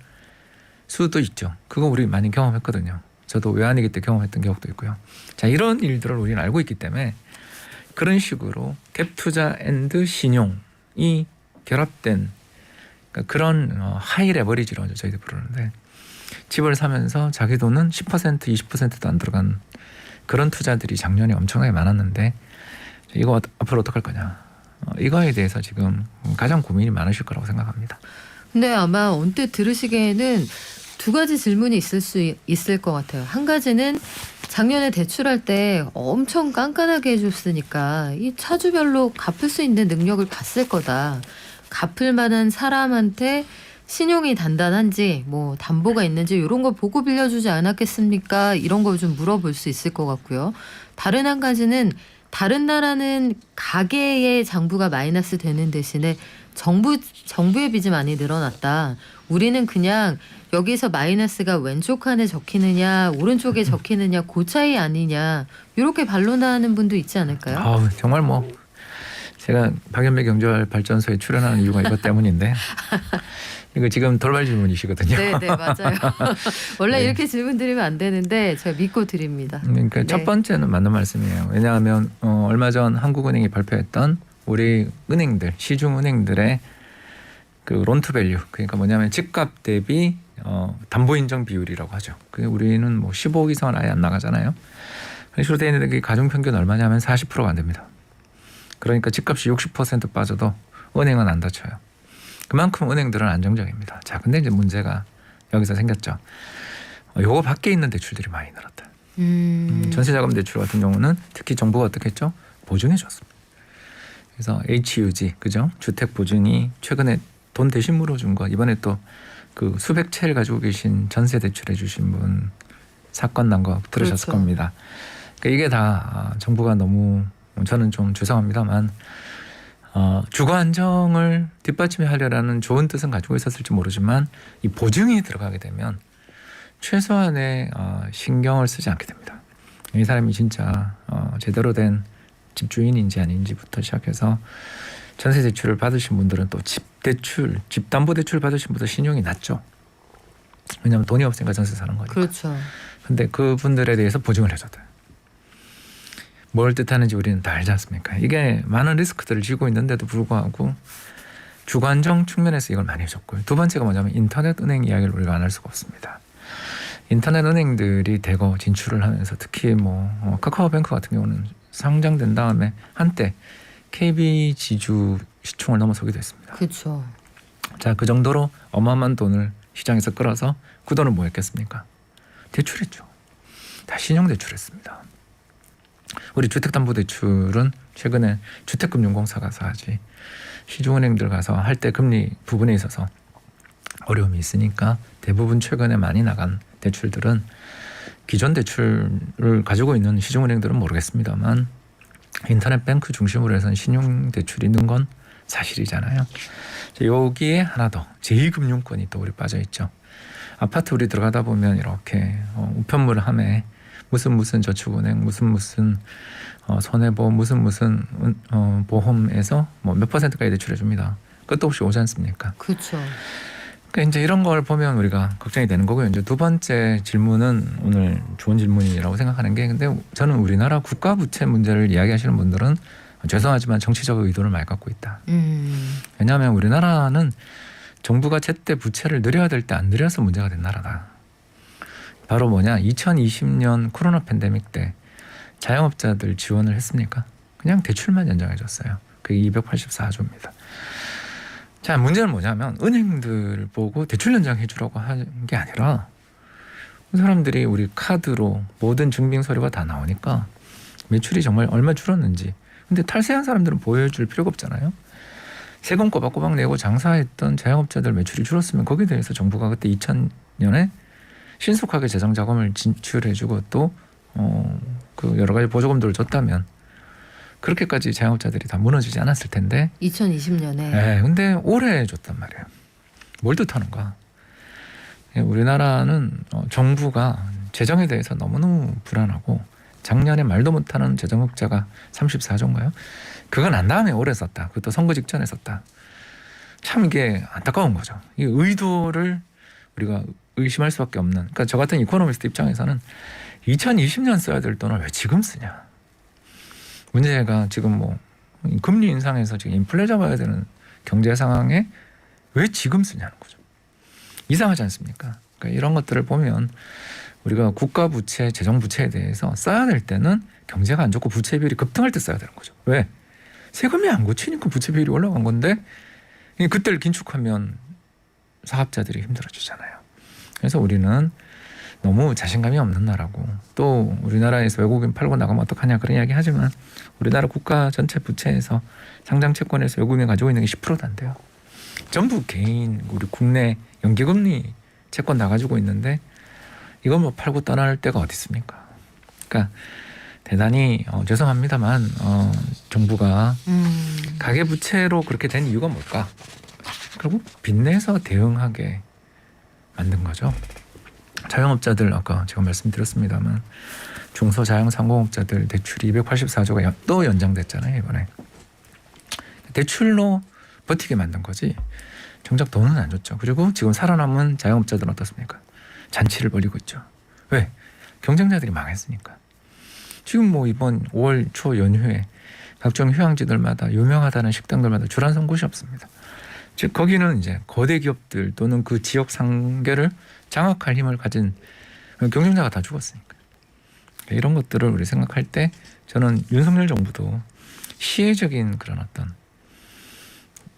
수도 있죠. 그거 우리 많이 경험했거든요. 저도 외환위기 때 경험했던 기억도 있고요. 자, 이런 일들을 우리는 알고 있기 때문에 그런 식으로 갭 투자 앤드 신용이 결합된 그러니까 그런 하이 레버리지라고 저희들 부르는데 집을 사면서 자기 돈은 10% 20%도 안 들어간 그런 투자들이 작년에 엄청나게 많았는데 이거 앞으로 어떡할 거냐. 이거에 대해서 지금 가장 고민이 많으실 거라고 생각합니다. 근데 아마 언뜻 들으시기에는 두 가지 질문이 있을 수 있을 것 같아요. 한 가지는 작년에 대출할 때 엄청 깐깐하게 해줬으니까 이 차주별로 갚을 수 있는 능력을 봤을 거다. 갚을 만한 사람한테 신용이 단단한지 뭐 담보가 있는지 이런 거 보고 빌려주지 않았겠습니까? 이런 걸 좀 물어볼 수 있을 것 같고요. 다른 한 가지는 다른 나라는 가계의 장부가 마이너스 되는 대신에 정부의 빚이 많이 늘어났다. 우리는 그냥 여기서 마이너스가 왼쪽 칸에 적히느냐 오른쪽에 적히느냐 그 차이 아니냐 이렇게 반론하는 분도 있지 않을까요? 정말 뭐 제가 박연배 경제발전소에 출연하는 이유가 이것 때문인데 이거 지금 돌발 질문이시거든요. 네, 맞아요. 원래 네. 이렇게 질문 드리면 안 되는데 제가 믿고 드립니다. 그러니까 네. 첫 번째는 맞는 말씀이에요. 왜냐하면 얼마 전 한국은행이 발표했던 우리 은행들 시중은행들의 그 론투밸류 그러니까 뭐냐면 집값 대비 담보 인정 비율이라고 하죠. 그 우리는 뭐 15억 이상은 아예 안 나가잖아요. 그런 식으로 되어 있는데 그 가중 평균 얼마냐면 40%가 안 됩니다. 그러니까 집값이 60% 빠져도 은행은 안 다쳐요. 그만큼 은행들은 안정적입니다. 자, 근데 이제 문제가 여기서 생겼죠. 요거 밖에 있는 대출들이 많이 늘었다. 전세자금 대출 같은 경우는 특히 정부가 어떻게 했죠? 보증해 줬습니다. 그래서 HUG 그죠? 주택 보증이 최근에 돈 대신 물어준 거 이번에 또 그 수백 채를 가지고 계신 전세 대출해 주신 분 사건 난 거 들으셨을 그렇죠. 겁니다. 그러니까 이게 다 정부가 너무 저는 좀 죄송합니다만 주거 안정을 뒷받침해 하려라는 좋은 뜻은 가지고 있었을지 모르지만 이 보증이 들어가게 되면 최소한의 신경을 쓰지 않게 됩니다. 이 사람이 진짜 제대로 된 집주인인지 아닌지부터 시작해서 전세 대출을 받으신 분들은 또 집담보대출 받으신 분보다 신용이 낮죠. 왜냐하면 돈이 없으니까 전세 사는 거니까. 그렇죠. 근데 그분들에 대해서 보증을 해줘야 돼요. 뭘 뜻하는지 우리는 다 알지 않습니까? 이게 많은 리스크들을 지고 있는데도 불구하고 주거 안정 측면에서 이걸 많이 해줬고요. 두 번째가 뭐냐면 인터넷 은행 이야기를 우리가 안 할 수가 없습니다. 인터넷 은행들이 대거 진출을 하면서 특히 뭐 카카오뱅크 같은 경우는 상장된 다음에 한때 KB 지주 시총을 넘어서기도 했습니다. 그렇죠. 자, 그 정도로 어마어마한 돈을 시장에서 끌어서 그 돈을 뭐 했겠습니까? 대출했죠. 다 신용 대출했습니다. 우리 주택담보대출은 최근에 주택금융공사 가서 하지 시중은행들 가서 할 때 금리 부분에 있어서 어려움이 있으니까 대부분 최근에 많이 나간 대출들은 기존 대출을 가지고 있는 시중은행들은 모르겠습니다만 인터넷 뱅크 중심으로 해서는 신용대출이 는 건 사실이잖아요. 여기에 하나 더 제2금융권이 또 우리 빠져 있죠. 아파트 우리 들어가다 보면 이렇게 우편물함에 무슨 저축은행 무슨 손해보험 무슨 보험에서 뭐 몇 %까지 대출해 줍니다. 끝도 없이 오지 않습니까? 그렇죠. 그러니까 이제 이런 걸 보면 우리가 걱정이 되는 거고요. 이제 두 번째 질문은 오늘 좋은 질문이라고 생각하는 게, 근데 저는 우리나라 국가 부채 문제를 이야기하시는 분들은 죄송하지만 정치적 의도를 많이 갖고 있다. 왜냐하면 우리나라는 정부가 제때 부채를 늘려야 될 때 안 늘려서 문제가 된 나라다. 바로 뭐냐? 2020년 코로나 팬데믹 때 자영업자들 지원을 했습니까? 그냥 대출만 연장해 줬어요. 그게 284조입니다. 자, 문제는 뭐냐면 은행들 보고 대출 연장해 주라고 한 게 아니라 사람들이 우리 카드로 모든 증빙 서류가 다 나오니까 매출이 정말 얼마 줄었는지. 근데 탈세한 사람들은 보여줄 필요가 없잖아요. 세금 꼬박꼬박 내고 장사했던 자영업자들 매출이 줄었으면 거기에 대해서 정부가 그때 2000년에 신속하게 재정 자금을 진출해주고 또 그 여러 가지 보조금들을 줬다면 그렇게까지 자영업자들이 다 무너지지 않았을 텐데 2020년에. 네, 근데 올해 줬단 말이에요. 뭘 뜻하는가? 우리나라는 정부가 재정에 대해서 너무너무 불안하고 작년에 말도 못하는 재정 흑자가 34조인가요? 그거 난 다음에 올해 썼다. 그것도 선거 직전에 썼다. 참 이게 안타까운 거죠. 이 의도를 우리가 의심할 수밖에 없는. 그러니까 저 같은 이코노미스트 입장에서는 2020년 써야 될 돈을 왜 지금 쓰냐? 문제가 지금 뭐 금리 인상에서 지금 인플레 잡아야 되는 경제 상황에 왜 지금 쓰냐는 거죠. 이상하지 않습니까? 그러니까 이런 것들을 보면 우리가 국가 부채, 재정 부채에 대해서 써야 될 때는 경제가 안 좋고 부채 비율이 급등할 때 써야 되는 거죠. 왜? 세금이 안 고치니까 부채 비율이 올라간 건데 그때를 긴축하면 사업자들이 힘들어지잖아요. 그래서 우리는 너무 자신감이 없는 나라고, 또 우리나라에서 외국인 팔고 나가면 어떡하냐 그런 이야기 하지만 우리나라 국가 전체 부채에서 상장 채권에서 외국인이 가지고 있는 게 10%도 안 돼요. 전부 개인 우리 국내 연기금리 채권 다 가지고 있는데 이걸 뭐 팔고 떠날 데가 어디 있습니까? 그러니까 대단히 죄송합니다만 정부가 가계부채로 그렇게 된 이유가 뭘까? 결국 빚내서 대응하게 만든 거죠. 자영업자들 아까 제가 말씀드렸습니다만 중소자영상공업자들 대출이 284조가 또 연장됐잖아요. 이번에 대출로 버티게 만든 거지 정작 돈은 안 줬죠. 그리고 지금 살아남은 자영업자들은 어떻습니까? 잔치를 벌이고 있죠. 왜? 경쟁자들이 망했으니까. 지금 뭐 이번 5월 초 연휴에 각종 휴양지들마다 유명하다는 식당들마다 줄 안 선 곳이 없습니다. 즉 거기는 이제 거대 기업들 또는 그 지역 상계를 장악할 힘을 가진 경쟁자가 다 죽었으니까. 이런 것들을 우리 생각할 때 저는 윤석열 정부도 시혜적인 그런 어떤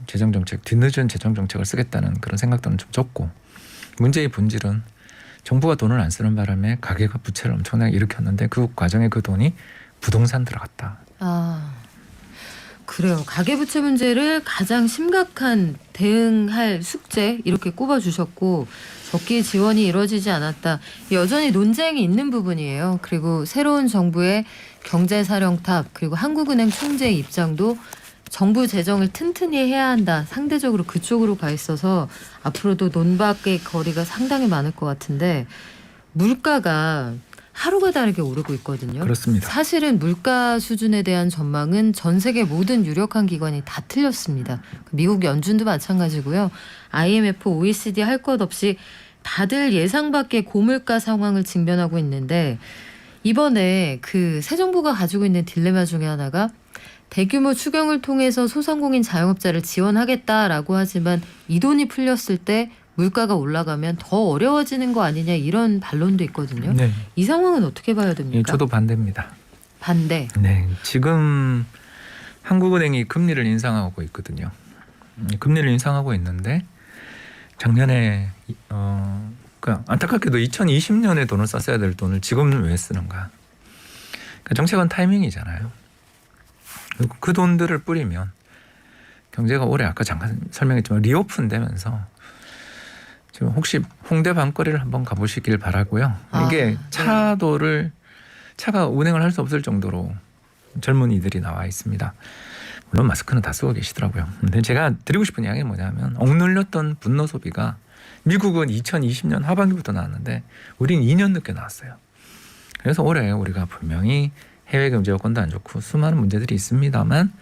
재정정책, 뒤늦은 재정정책을 쓰겠다는 그런 생각들은 좀 적고, 문제의 본질은 정부가 돈을 안 쓰는 바람에 가계가 부채를 엄청나게 일으켰는데 그 과정에 그 돈이 부동산 들어갔다. 아, 그래요. 가계부채 문제를 가장 심각한 대응할 숙제 이렇게 꼽아주셨고, 적기 지원이 이루어지지 않았다. 여전히 논쟁이 있는 부분이에요. 그리고 새로운 정부의 경제사령탑 그리고 한국은행 총재의 입장도 정부 재정을 튼튼히 해야 한다. 상대적으로 그쪽으로 가 있어서 앞으로도 논박의 거리가 상당히 많을 것 같은데, 물가가 하루가 다르게 오르고 있거든요. 그렇습니다. 사실은 물가 수준에 대한 전망은 전 세계 모든 유력한 기관이 다 틀렸습니다. 미국 연준도 마찬가지고요. IMF, OECD 할 것 없이 다들 예상 밖의 고물가 상황을 직면하고 있는데, 이번에 그 새 정부가 가지고 있는 딜레마 중에 하나가 대규모 추경을 통해서 소상공인 자영업자를 지원하겠다라고 하지만 이 돈이 풀렸을 때 물가가 올라가면 더 어려워지는 거 아니냐, 이런 반론도 있거든요. 네. 이 상황은 어떻게 봐야 예, 됩니까? 저도 반대입니다. 반대. 네, 지금 한국은행이 금리를 인상하고 있거든요. 금리를 인상하고 있는데 작년에 안타깝게도 2020년에 돈을 썼어야 될 돈을 지금은 왜 쓰는가? 그러니까 정책은 타이밍이잖아요. 그 돈들을 뿌리면 경제가 올해 아까 잠깐 설명했지만 리오픈되면서 지금 혹시 홍대 밤거리를 한번 가보시길 바라고요. 이게 차가 운행을 할 수 없을 정도로 젊은이들이 나와 있습니다. 물론 마스크는 다 쓰고 계시더라고요. 근데 제가 드리고 싶은 이야기는 뭐냐면 억눌렸던 분노 소비가 미국은 2020년 하반기부터 나왔는데 우린 2년 늦게 나왔어요. 그래서 올해 우리가 분명히 해외 경제 여건도 안 좋고 수많은 문제들이 있습니다만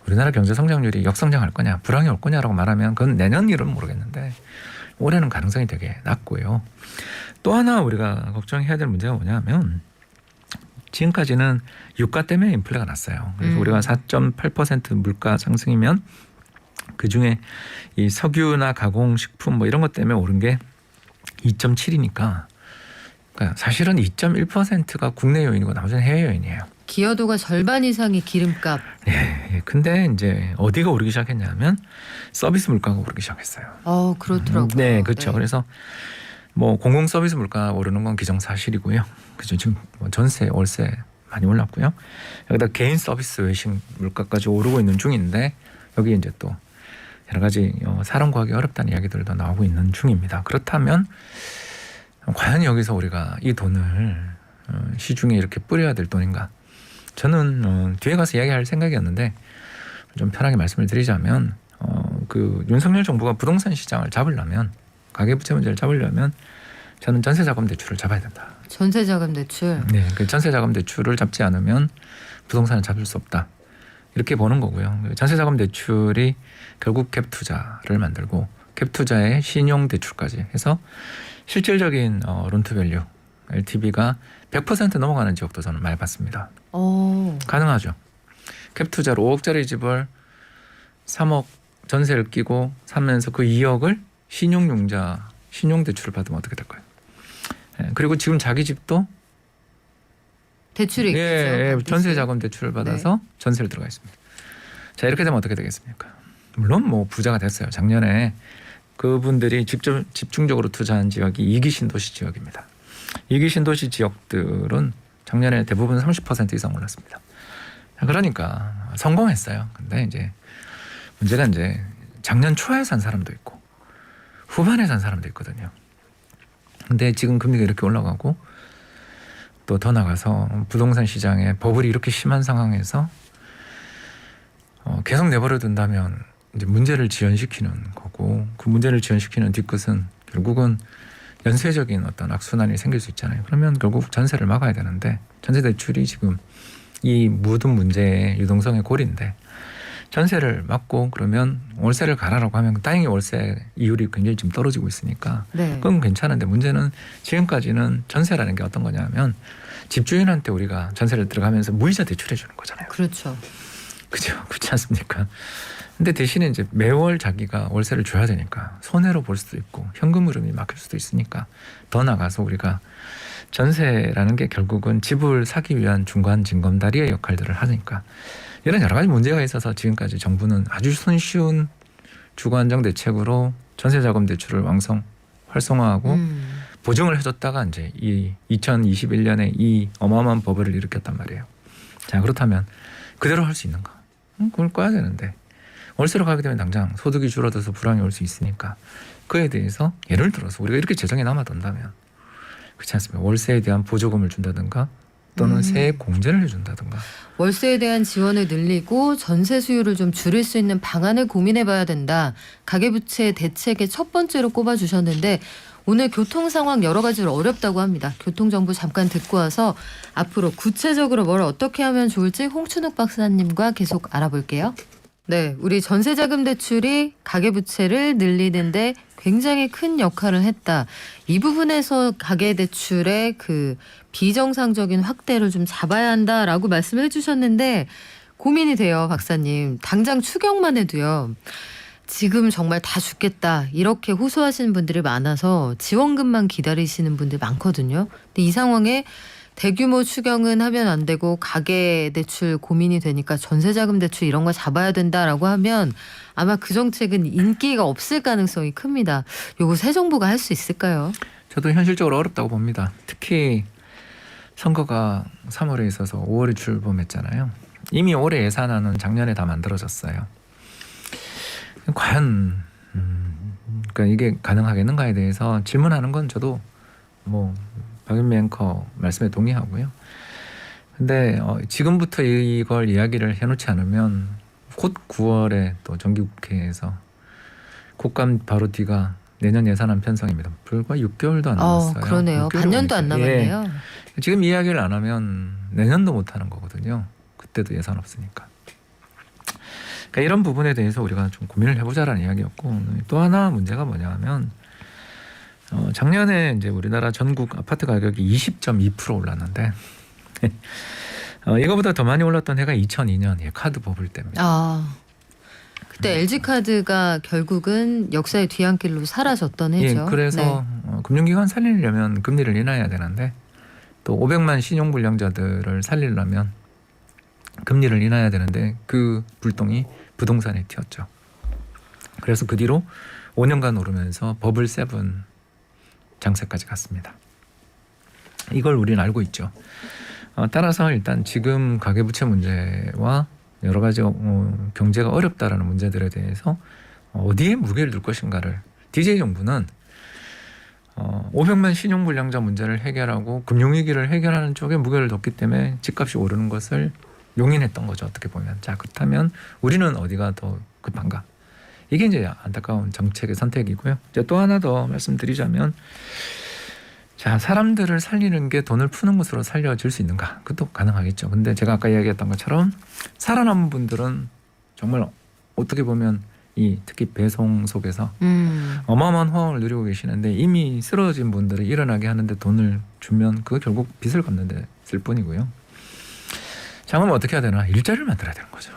우리나라 경제 성장률이 역성장할 거냐 불황이 올 거냐라고 말하면 그건 내년 일은 모르겠는데 올해는 가능성이 되게 낮고요. 또 하나 우리가 걱정해야 될 문제가 뭐냐면 지금까지는 유가 때문에 인플레가 났어요. 그래서 우리가 4.8% 물가 상승이면 그중에 이 석유나 가공식품 뭐 이런 것 때문에 오른 게 2.7이니까 그러니까 사실은 2.1%가 국내 요인이고 나머지는 해외 요인이에요. 기여도가 절반 이상이 기름값. 예. 근데 이제 어디가 오르기 시작했냐면 서비스 물가가 오르기 시작했어요. 그렇더라고요. 네, 그렇죠. 네. 그래서 뭐 공공 서비스 물가 오르는 건 기정사실이고요. 그죠. 지금 뭐 전세, 월세 많이 올랐고요. 여기다 개인 서비스 외식 물가까지 오르고 있는 중인데 여기 이제 또 여러 가지 사람 구하기 어렵다는 이야기들도 나오고 있는 중입니다. 그렇다면 과연 여기서 우리가 이 돈을 시중에 이렇게 뿌려야 될 돈인가? 저는 뒤에 가서 이야기할 생각이었는데 좀 편하게 말씀을 드리자면 그 윤석열 정부가 부동산 시장을 잡으려면 가계부채 문제를 잡으려면 저는 전세자금 대출을 잡아야 된다. 전세자금 대출. 네, 그 전세자금 대출을 잡지 않으면 부동산을 잡을 수 없다. 이렇게 보는 거고요. 전세자금 대출이 결국 갭 투자를 만들고 갭 투자에 신용 대출까지 해서 실질적인 론투밸류 LTV가 100% 넘어가는 지역도 저는 많이 봤습니다. 가능하죠. 갭 투자로 5억짜리 집을 3억 전세를 끼고 사면서 그 2억을 신용융자 신용대출을 받으면 어떻게 될까요? 그리고 지금 자기 집도 대출이 있겠죠. 전세자금 대출을 받아서 전세를 들어가 있습니다. 자, 이렇게 되면 어떻게 되겠습니까? 물론 뭐 부자가 됐어요. 작년에 그분들이 직접 집중적으로 투자한 지역이 2기 신도시 지역입니다. 2기 신도시 지역들은 작년에 대부분 30% 이상 올랐습니다. 그러니까 성공했어요. 근데 이제 문제가 이제 작년 초에 산 사람도 있고 후반에 산 사람도 있거든요. 근데 지금 금리가 이렇게 올라가고 또 더 나가서 부동산 시장에 버블이 이렇게 심한 상황에서 계속 내버려 둔다면 이제 문제를 지연시키는 거고 그 문제를 지연시키는 뒤끝은 결국은 연쇄적인 어떤 악순환이 생길 수 있잖아요. 그러면 결국 전세를 막아야 되는데 전세 대출이 지금 이 모든 문제의 유동성의 골인데 전세를 막고 그러면 월세를 가라라고 하면 다행히 월세 이율이 굉장히 지금 떨어지고 있으니까 그건 괜찮은데 문제는 지금까지는 전세라는 게 어떤 거냐면 집주인한테 우리가 전세를 들어가면서 무이자 대출해 주는 거잖아요. 그렇죠. 그죠? 그렇지 않습니까? 근데 대신에 이제 매월 자기가 월세를 줘야 되니까 손해로 볼 수도 있고 현금 흐름이 막힐 수도 있으니까 더 나가서 우리가 전세라는 게 결국은 집을 사기 위한 중간 징검다리의 역할들을 하니까 이런 여러 가지 문제가 있어서 지금까지 정부는 아주 손쉬운 주거 안정 대책으로 전세자금 대출을 활성화하고 보증을 해줬다가 이제 이 2021년에 이 어마어마한 버블을 일으켰단 말이에요. 자, 그렇다면 그대로 할 수 있는가? 그걸 꺼야 되는데 월세로 가게 되면 당장 소득이 줄어들어서 불황이 올 수 있으니까 그에 대해서 예를 들어서 우리가 이렇게 재정이 남아돈다면 그렇지 않습니까? 월세에 대한 보조금을 준다든가 또는 세액 공제를 해준다든가 월세에 대한 지원을 늘리고 전세 수요를 좀 줄일 수 있는 방안을 고민해봐야 된다. 가계부채 대책의 첫 번째로 꼽아주셨는데 오늘 교통 상황 여러 가지로 어렵다고 합니다. 교통정보 잠깐 듣고 와서 앞으로 구체적으로 뭘 어떻게 하면 좋을지 홍춘욱 박사님과 계속 알아볼게요. 네, 우리 전세자금 대출이 가계부채를 늘리는데 굉장히 큰 역할을 했다. 이 부분에서 가계대출의 그 비정상적인 확대를 좀 잡아야 한다라고 말씀을 해주셨는데 고민이 돼요, 박사님. 당장 추경만 해도요. 지금 정말 다 죽겠다 이렇게 호소하시는 분들이 많아서 지원금만 기다리시는 분들 많거든요. 근데 이 상황에 대규모 추경은 하면 안 되고 가계대출 고민이 되니까 전세자금 대출 이런 거 잡아야 된다라고 하면 아마 그 정책은 인기가 없을 가능성이 큽니다. 요거 새 정부가 할 수 있을까요? 저도 현실적으로 어렵다고 봅니다. 특히 선거가 3월에 있어서 5월에 출범했잖아요. 이미 올해 예산안은 작년에 다 만들어졌어요. 과연 그러니까 이게 가능하겠는가에 대해서 질문하는 건 저도 뭐 박윤미 앵커 말씀에 동의하고요. 근데 지금부터 이걸 이야기를 해놓지 않으면 곧 9월에 또 정기국회에서 국감 바로 뒤가 내년 예산안 편성입니다. 불과 6개월도 안 남았어요. 그러네요. 6개월 반년도 안 남았어요. 남았네요. 예. 지금 이야기를 안 하면 내년도 못 하는 거거든요. 그때도 예산 없으니까. 그러니까 이런 부분에 대해서 우리가 좀 고민을 해보자라는 이야기였고, 또 하나 문제가 뭐냐면 작년에 이제 우리나라 전국 아파트 가격이 20.2% 올랐는데 이거보다 더 많이 올랐던 해가 2002년 카드 버블 때입니다. 그때 LG 카드가 결국은 역사의 뒤안길로 사라졌던 해죠. 그래서 금융기관 살리려면 금리를 인하해야 되는데 또 500만 신용불량자들을 살리려면 금리를 인하해야 되는데 그 불똥이 부동산에 튀었죠. 그래서 그 뒤로 5년간 오르면서 버블 7 장세까지 갔습니다. 이걸 우리는 알고 있죠. 따라서 일단 지금 가계부채 문제와 여러 가지 경제가 어렵다라는 문제들에 대해서 어디에 무게를 둘 것인가를 DJ 정부는 500만 신용불량자 문제를 해결하고 금융위기를 해결하는 쪽에 무게를 뒀기 때문에 집값이 오르는 것을 용인했던 거죠. 어떻게 보면. 자, 그렇다면 우리는 어디가 더 급한가? 이게 이제 안타까운 정책의 선택이고요. 이제 또 하나 더 말씀드리자면, 자, 사람들을 살리는 게 돈을 푸는 것으로 살려질 수 있는가? 그것도 가능하겠죠. 근데 제가 아까 이야기했던 것처럼 살아남은 분들은 정말 어떻게 보면 특히 배송 속에서 어마어마한 호황을 누리고 계시는데 이미 쓰러진 분들이 일어나게 하는데 돈을 주면 그거 결국 빚을 갚는 데 쓸 뿐이고요. 자, 그럼 어떻게 해야 되나? 일자리를 만들어야 되는 거죠.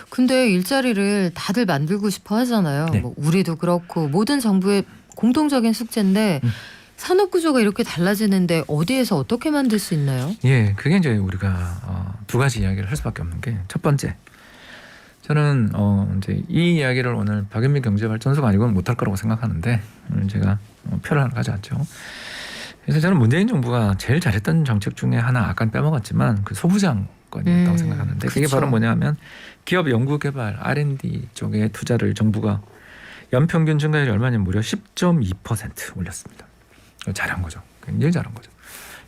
근데 일자리를 다들 만들고 싶어 하잖아요. 네. 뭐 우리도 그렇고 모든 정부의 공통적인 숙제인데 산업 구조가 이렇게 달라지는데 어디에서 어떻게 만들 수 있나요? 예, 그게 이제 우리가 두 가지 이야기를 할 수밖에 없는 게, 첫 번째, 저는 이제 이 이야기를 오늘 박연미 경제발전소가 아니고는 못할 거라고 생각하는데 오늘 제가 표를 하나 가져왔죠. 그래서 저는 문재인 정부가 제일 잘했던 정책 중에 하나 아까 빼먹었지만 그 소부장권이었다고 생각하는데, 그게 그쵸. 바로 뭐냐면 기업 연구개발 R&D 쪽에 투자를 정부가 연평균 증가율이 얼마냐면 무려 10.2% 올렸습니다. 잘한 거죠. 굉장히 잘한 거죠.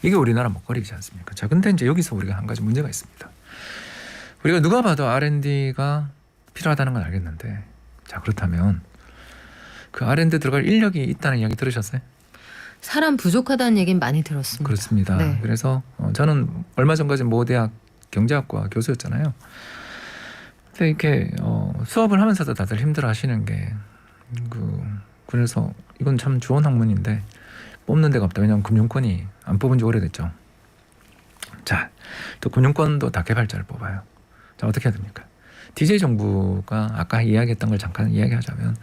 이게 우리나라 먹거리이지 않습니까? 자, 근데 이제 여기서 우리가 한 가지 문제가 있습니다. 우리가 누가 봐도 R&D가 필요하다는 건 알겠는데, 자, 그렇다면 그 R&D 들어갈 인력이 있다는 이야기 들으셨어요? 사람 부족하다는 얘기는 많이 들었습니다. 그렇습니다. 네. 그래서 저는 얼마 전까지 모 대학 경제학과 교수였잖아요. 근데 이렇게 수업을 하면서도 다들 힘들어하시는 게 그래서 이건 참 좋은 학문인데 뽑는 데가 없다. 왜냐하면 금융권이 안 뽑은 지 오래됐죠. 자, 또 금융권도 다 개발자를 뽑아요. 자, 어떻게 해야 됩니까? DJ 정부가 아까 이야기했던 걸 잠깐 이야기하자면,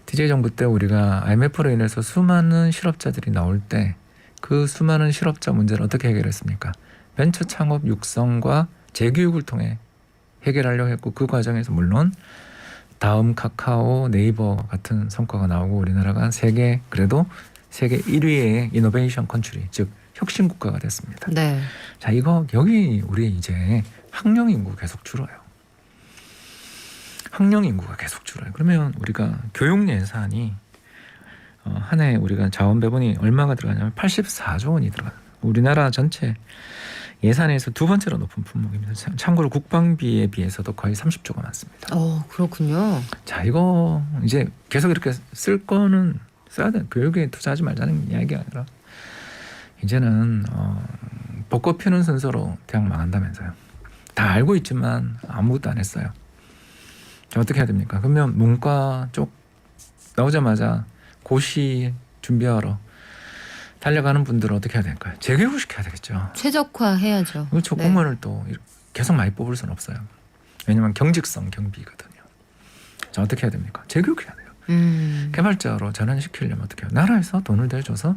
DJ 정부 때 우리가 IMF로 인해서 수많은 실업자들이 나올 때 그 수많은 실업자 문제를 어떻게 해결했습니까? 벤처 창업 육성과 재교육을 통해 해결하려고 했고, 그 과정에서 물론 다음 카카오, 네이버 같은 성과가 나오고 우리나라가 그래도 세계 1위의 이노베이션 컨트리, 즉 혁신 국가가 됐습니다. 네. 자, 여기 우리 이제 학령 인구 계속 줄어요. 학령 인구가 계속 줄어요. 그러면 우리가 교육 예산이 한 해 우리가 자원 배분이 얼마가 들어가냐면 84조 원이 들어가요. 우리나라 전체 예산에서 두 번째로 높은 품목입니다. 참고로 국방비에 비해서도 거의 30조가 많습니다. 그렇군요. 자, 이거 이제 계속 이렇게 쓸 거는 써야 돼. 교육에 투자하지 말자는 이야기가 아니라 이제는 벚꽃 피우는 순서로 대학 망한다면서요. 다 알고 있지만 아무것도 안 했어요. 자, 어떻게 해야 됩니까? 그러면 문과 쪽 나오자마자 고시 준비하러 달려가는 분들은 어떻게 해야 될까요? 재교육을 시켜야 되겠죠. 최적화해야죠. 그렇죠. 네. 공무원을 또 계속 많이 뽑을 수는 없어요. 왜냐하면 경직성 경비거든요. 자, 어떻게 해야 됩니까? 재교육해야 돼요. 개발자로 전환시키려면 어떻게 해요? 나라에서 돈을 대줘서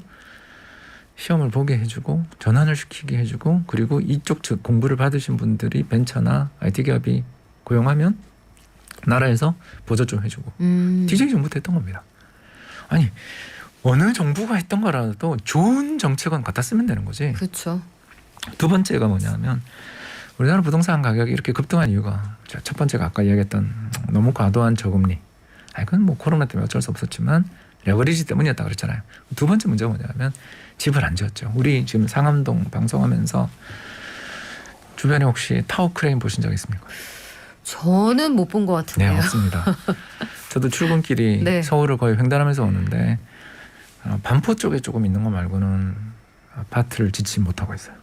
시험을 보게 해주고 전환을 시키게 해주고, 그리고 이쪽 즉 공부를 받으신 분들이 벤처나 IT 기업이 고용하면 나라에서 보조 좀 해주고. DJ 정부도 했던 겁니다. 아니, 어느 정부가 했던 거라도 좋은 정책은 갖다 쓰면 되는 거지. 그렇죠. 두 번째가 뭐냐면 우리나라 부동산 가격이 이렇게 급등한 이유가, 첫 번째가 아까 이야기했던 너무 과도한 저금리. 그건 뭐 코로나 때문에 어쩔 수 없었지만 레버리지 때문이었다 그랬잖아요. 두 번째 문제가 뭐냐면 집을 안 지었죠. 우리 지금 상암동 방송하면서 주변에 혹시 타워 크레인 보신 적 있습니까? 저는 못 본 것 네, 같은데요. 없습니다. 저도 출근길이 네. 서울을 거의 횡단하면서 오는데 반포 쪽에 조금 있는 거 말고는 아파트를 짓지 못하고 있어요.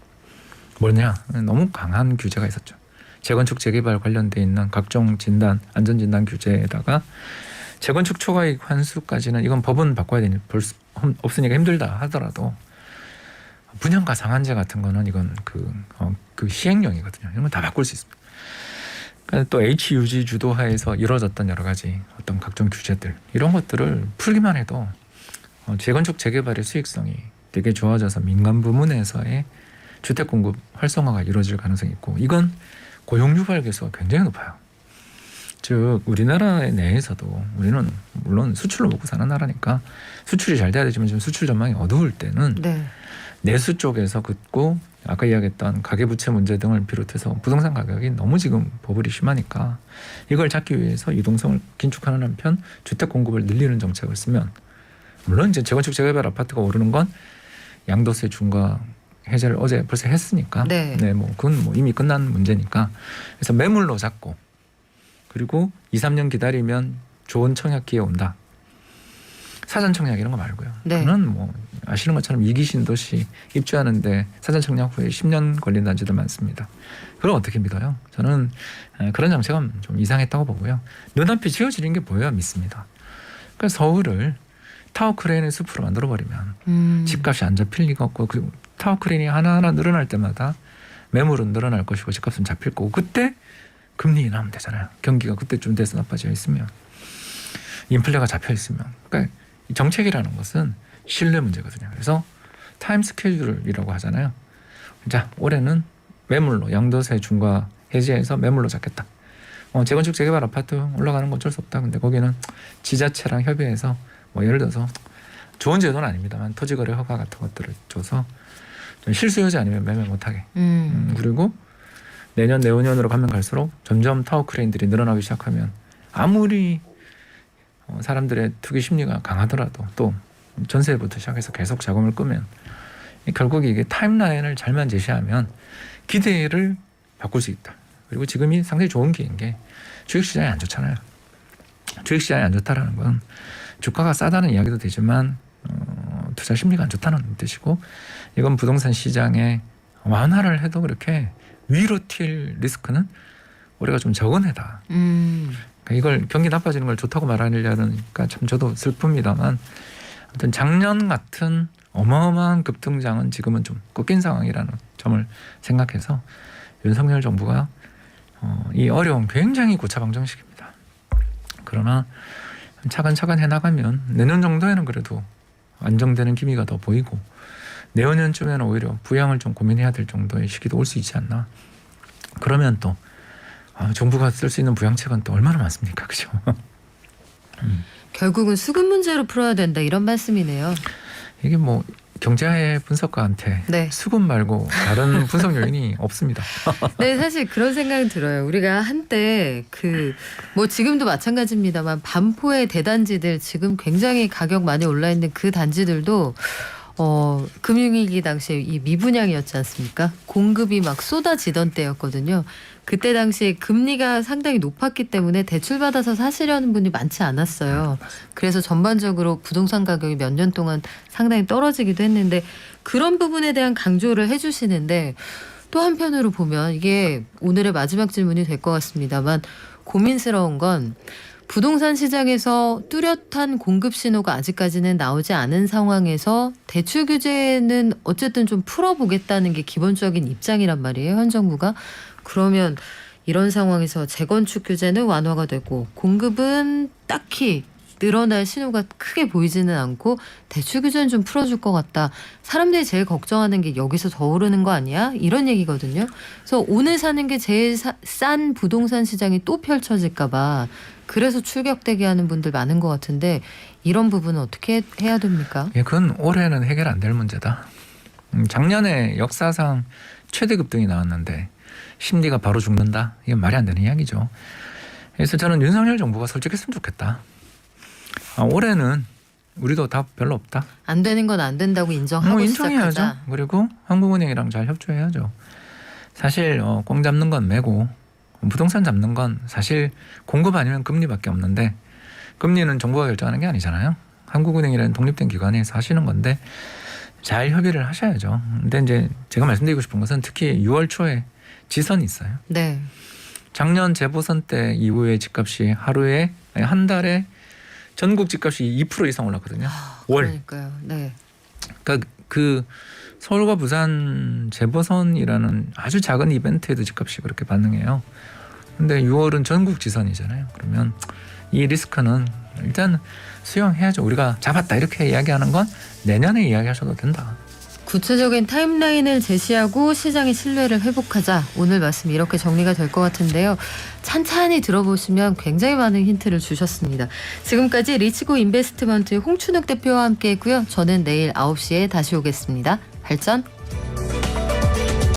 뭐냐? 너무 강한 규제가 있었죠. 재건축 재개발 관련돼 있는 각종 진단, 안전진단 규제에다가 재건축 초과이익 환수까지는 이건 법은 바꿔야 되니 없으니까 힘들다 하더라도 분양가 상한제 같은 거는 이건 그 시행령이거든요. 이런 건 다 바꿀 수 있습니다. 그러니까 또 HUG 주도하에서 이루어졌던 여러 가지 어떤 각종 규제들 이런 것들을 풀기만 해도 재건축 재개발의 수익성이 되게 좋아져서 민간 부문에서의 주택 공급 활성화가 이루어질 가능성이 있고 이건 고용 유발 계수가 굉장히 높아요. 즉 우리나라 내에서도 우리는 물론 수출로 먹고 사는 나라니까 수출이 잘 돼야 되지만 지금 수출 전망이 어두울 때는 네. 내수 쪽에서 긋고 아까 이야기했던 가계부채 문제 등을 비롯해서 부동산 가격이 너무 지금 버블이 심하니까 이걸 잡기 위해서 유동성을 긴축하는 한편 주택 공급을 늘리는 정책을 쓰면 물론 이제 재건축 재개발 아파트가 오르는 건 양도세 중과 해제를 어제 벌써 했으니까 네. 뭐 그건 뭐 이미 끝난 문제니까 그래서 매물로 잡고 그리고 2-3년 기다리면 좋은 청약 기회 온다. 사전 청약 이런 거 말고요. 네. 그는 뭐 아시는 것처럼 2기 신도시 입주하는데 사전 청약 후에 10년 걸린 단지도 많습니다. 그걸 어떻게 믿어요? 저는 그런 정책은 좀 이상했다고 보고요. 눈앞에 지어지는 게 보여야 믿습니다. 그러니까 서울을 타워 크레인의 숲으로 만들어버리면 집값이 안 잡힐 리가 없고 그리고 타워 크레인이 하나하나 늘어날 때마다 매물은 늘어날 것이고 집값은 잡힐 거고 그때 금리 인하하면 되잖아요. 경기가 그때쯤 돼서 나빠져 있으면 인플레가 잡혀 있으면 그러니까 정책이라는 것은 신뢰 문제거든요. 그래서 타임 스케줄이라고 하잖아요. 자 올해는 매물로 양도세 중과 해제해서 매물로 잡겠다. 재건축 재개발 아파트 올라가는 건 어쩔 수 없다. 근데 거기는 지자체랑 협의해서 뭐 예를 들어서 좋은 제도는 아닙니다만 토지거래 허가 같은 것들을 줘서 좀 실수요자 아니면 매매 못하게. 그리고 내년 내후년으로 가면 갈수록 점점 타워 크레인들이 늘어나기 시작하면 아무리 사람들의 투기 심리가 강하더라도 또 전세부터 시작해서 계속 자금을 끄면 결국 이게 타임라인을 잘만 제시하면 기대를 바꿀 수 있다. 그리고 지금이 상당히 좋은 기회인 게 주식시장이 안 좋잖아요. 주식시장이 안 좋다라는 건 주가가 싸다는 이야기도 되지만 투자 심리가 안 좋다는 뜻이고 이건 부동산 시장에 완화를 해도 그렇게 위로 튈 리스크는 우리가 좀 적은 해다. 그러니까 이걸 경기 나빠지는 걸 좋다고 말하려니까 참 저도 슬픕니다만 아무튼 작년 같은 어마어마한 급등장은 지금은 좀 꺾인 상황이라는 점을 생각해서 윤석열 정부가 이 어려운 굉장히 고차방정식입니다. 그러나 차근차근 해나가면 내년 정도에는 그래도 안정되는 기미가 더 보이고 내후년쯤에는 오히려 부양을 좀 고민해야 될 정도의 시기도 올 수 있지 않나. 그러면 또 정부가 쓸 수 있는 부양책은 또 얼마나 많습니까, 그죠? 결국은 수급 문제로 풀어야 된다 이런 말씀이네요. 이게 뭐 경제 분석가한테 네. 수급 말고 다른 분석 요인이 없습니다. 네, 사실 그런 생각이 들어요. 우리가 한때 뭐 지금도 마찬가지입니다만 반포의 대단지들 지금 굉장히 가격 많이 올라 있는 그 단지들도 금융위기 당시에 이 미분양이었지 않습니까? 공급이 막 쏟아지던 때였거든요. 그때 당시에 금리가 상당히 높았기 때문에 대출받아서 사시려는 분이 많지 않았어요. 그래서 전반적으로 부동산 가격이 몇 년 동안 상당히 떨어지기도 했는데 그런 부분에 대한 강조를 해주시는데 또 한편으로 보면 이게 오늘의 마지막 질문이 될 것 같습니다만 고민스러운 건 부동산 시장에서 뚜렷한 공급 신호가 아직까지는 나오지 않은 상황에서 대출 규제는 어쨌든 좀 풀어보겠다는 게 기본적인 입장이란 말이에요. 현 정부가. 그러면 이런 상황에서 재건축 규제는 완화가 되고 공급은 딱히 늘어날 신호가 크게 보이지는 않고 대출 규제는 좀 풀어줄 것 같다. 사람들이 제일 걱정하는 게 여기서 더 오르는 거 아니야? 이런 얘기거든요. 그래서 오늘 사는 게 제일 싼 부동산 시장이 또 펼쳐질까 봐 그래서 출격되게 하는 분들 많은 것 같은데 이런 부분은 어떻게 해야 됩니까? 예, 그건 올해는 해결 안 될 문제다. 작년에 역사상 최대 급등이 나왔는데 심리가 바로 죽는다? 이건 말이 안 되는 이야기죠. 그래서 저는 윤석열 정부가 솔직했으면 좋겠다. 올해는 우리도 답 별로 없다. 안 되는 건 안 된다고 인정하고 인정해야죠. 시작하자. 그리고 한국은행이랑 잘 협조해야죠. 사실 꽁 잡는 건 매고 부동산 잡는 건 사실 공급 아니면 금리밖에 없는데 금리는 정부가 결정하는 게 아니잖아요. 한국은행이라는 독립된 기관에서 하시는 건데 잘 협의를 하셔야죠. 근데 이제 제가 말씀드리고 싶은 것은 특히 6월 초에 지선이 있어요. 네. 작년 재보선 때 이후에 집값이 한 달에 전국 집값이 2% 이상 올랐거든요. 월. 그러니까요. 네. 그러니까 그 서울과 부산 재보선이라는 아주 작은 이벤트에도 집값이 그렇게 반응해요. 근데 6월은 전국 지선이잖아요. 그러면 이 리스크는 일단 수용해야죠. 우리가 잡았다 이렇게 이야기하는 건 내년에 이야기하셔도 된다. 구체적인 타임라인을 제시하고 시장의 신뢰를 회복하자. 오늘 말씀 이렇게 정리가 될 것 같은데요. 찬찬히 들어보시면 굉장히 많은 힌트를 주셨습니다. 지금까지 리치고 인베스트먼트의 홍춘욱 대표와 함께했고요. 저는 내일 9시에 다시 오겠습니다. 발전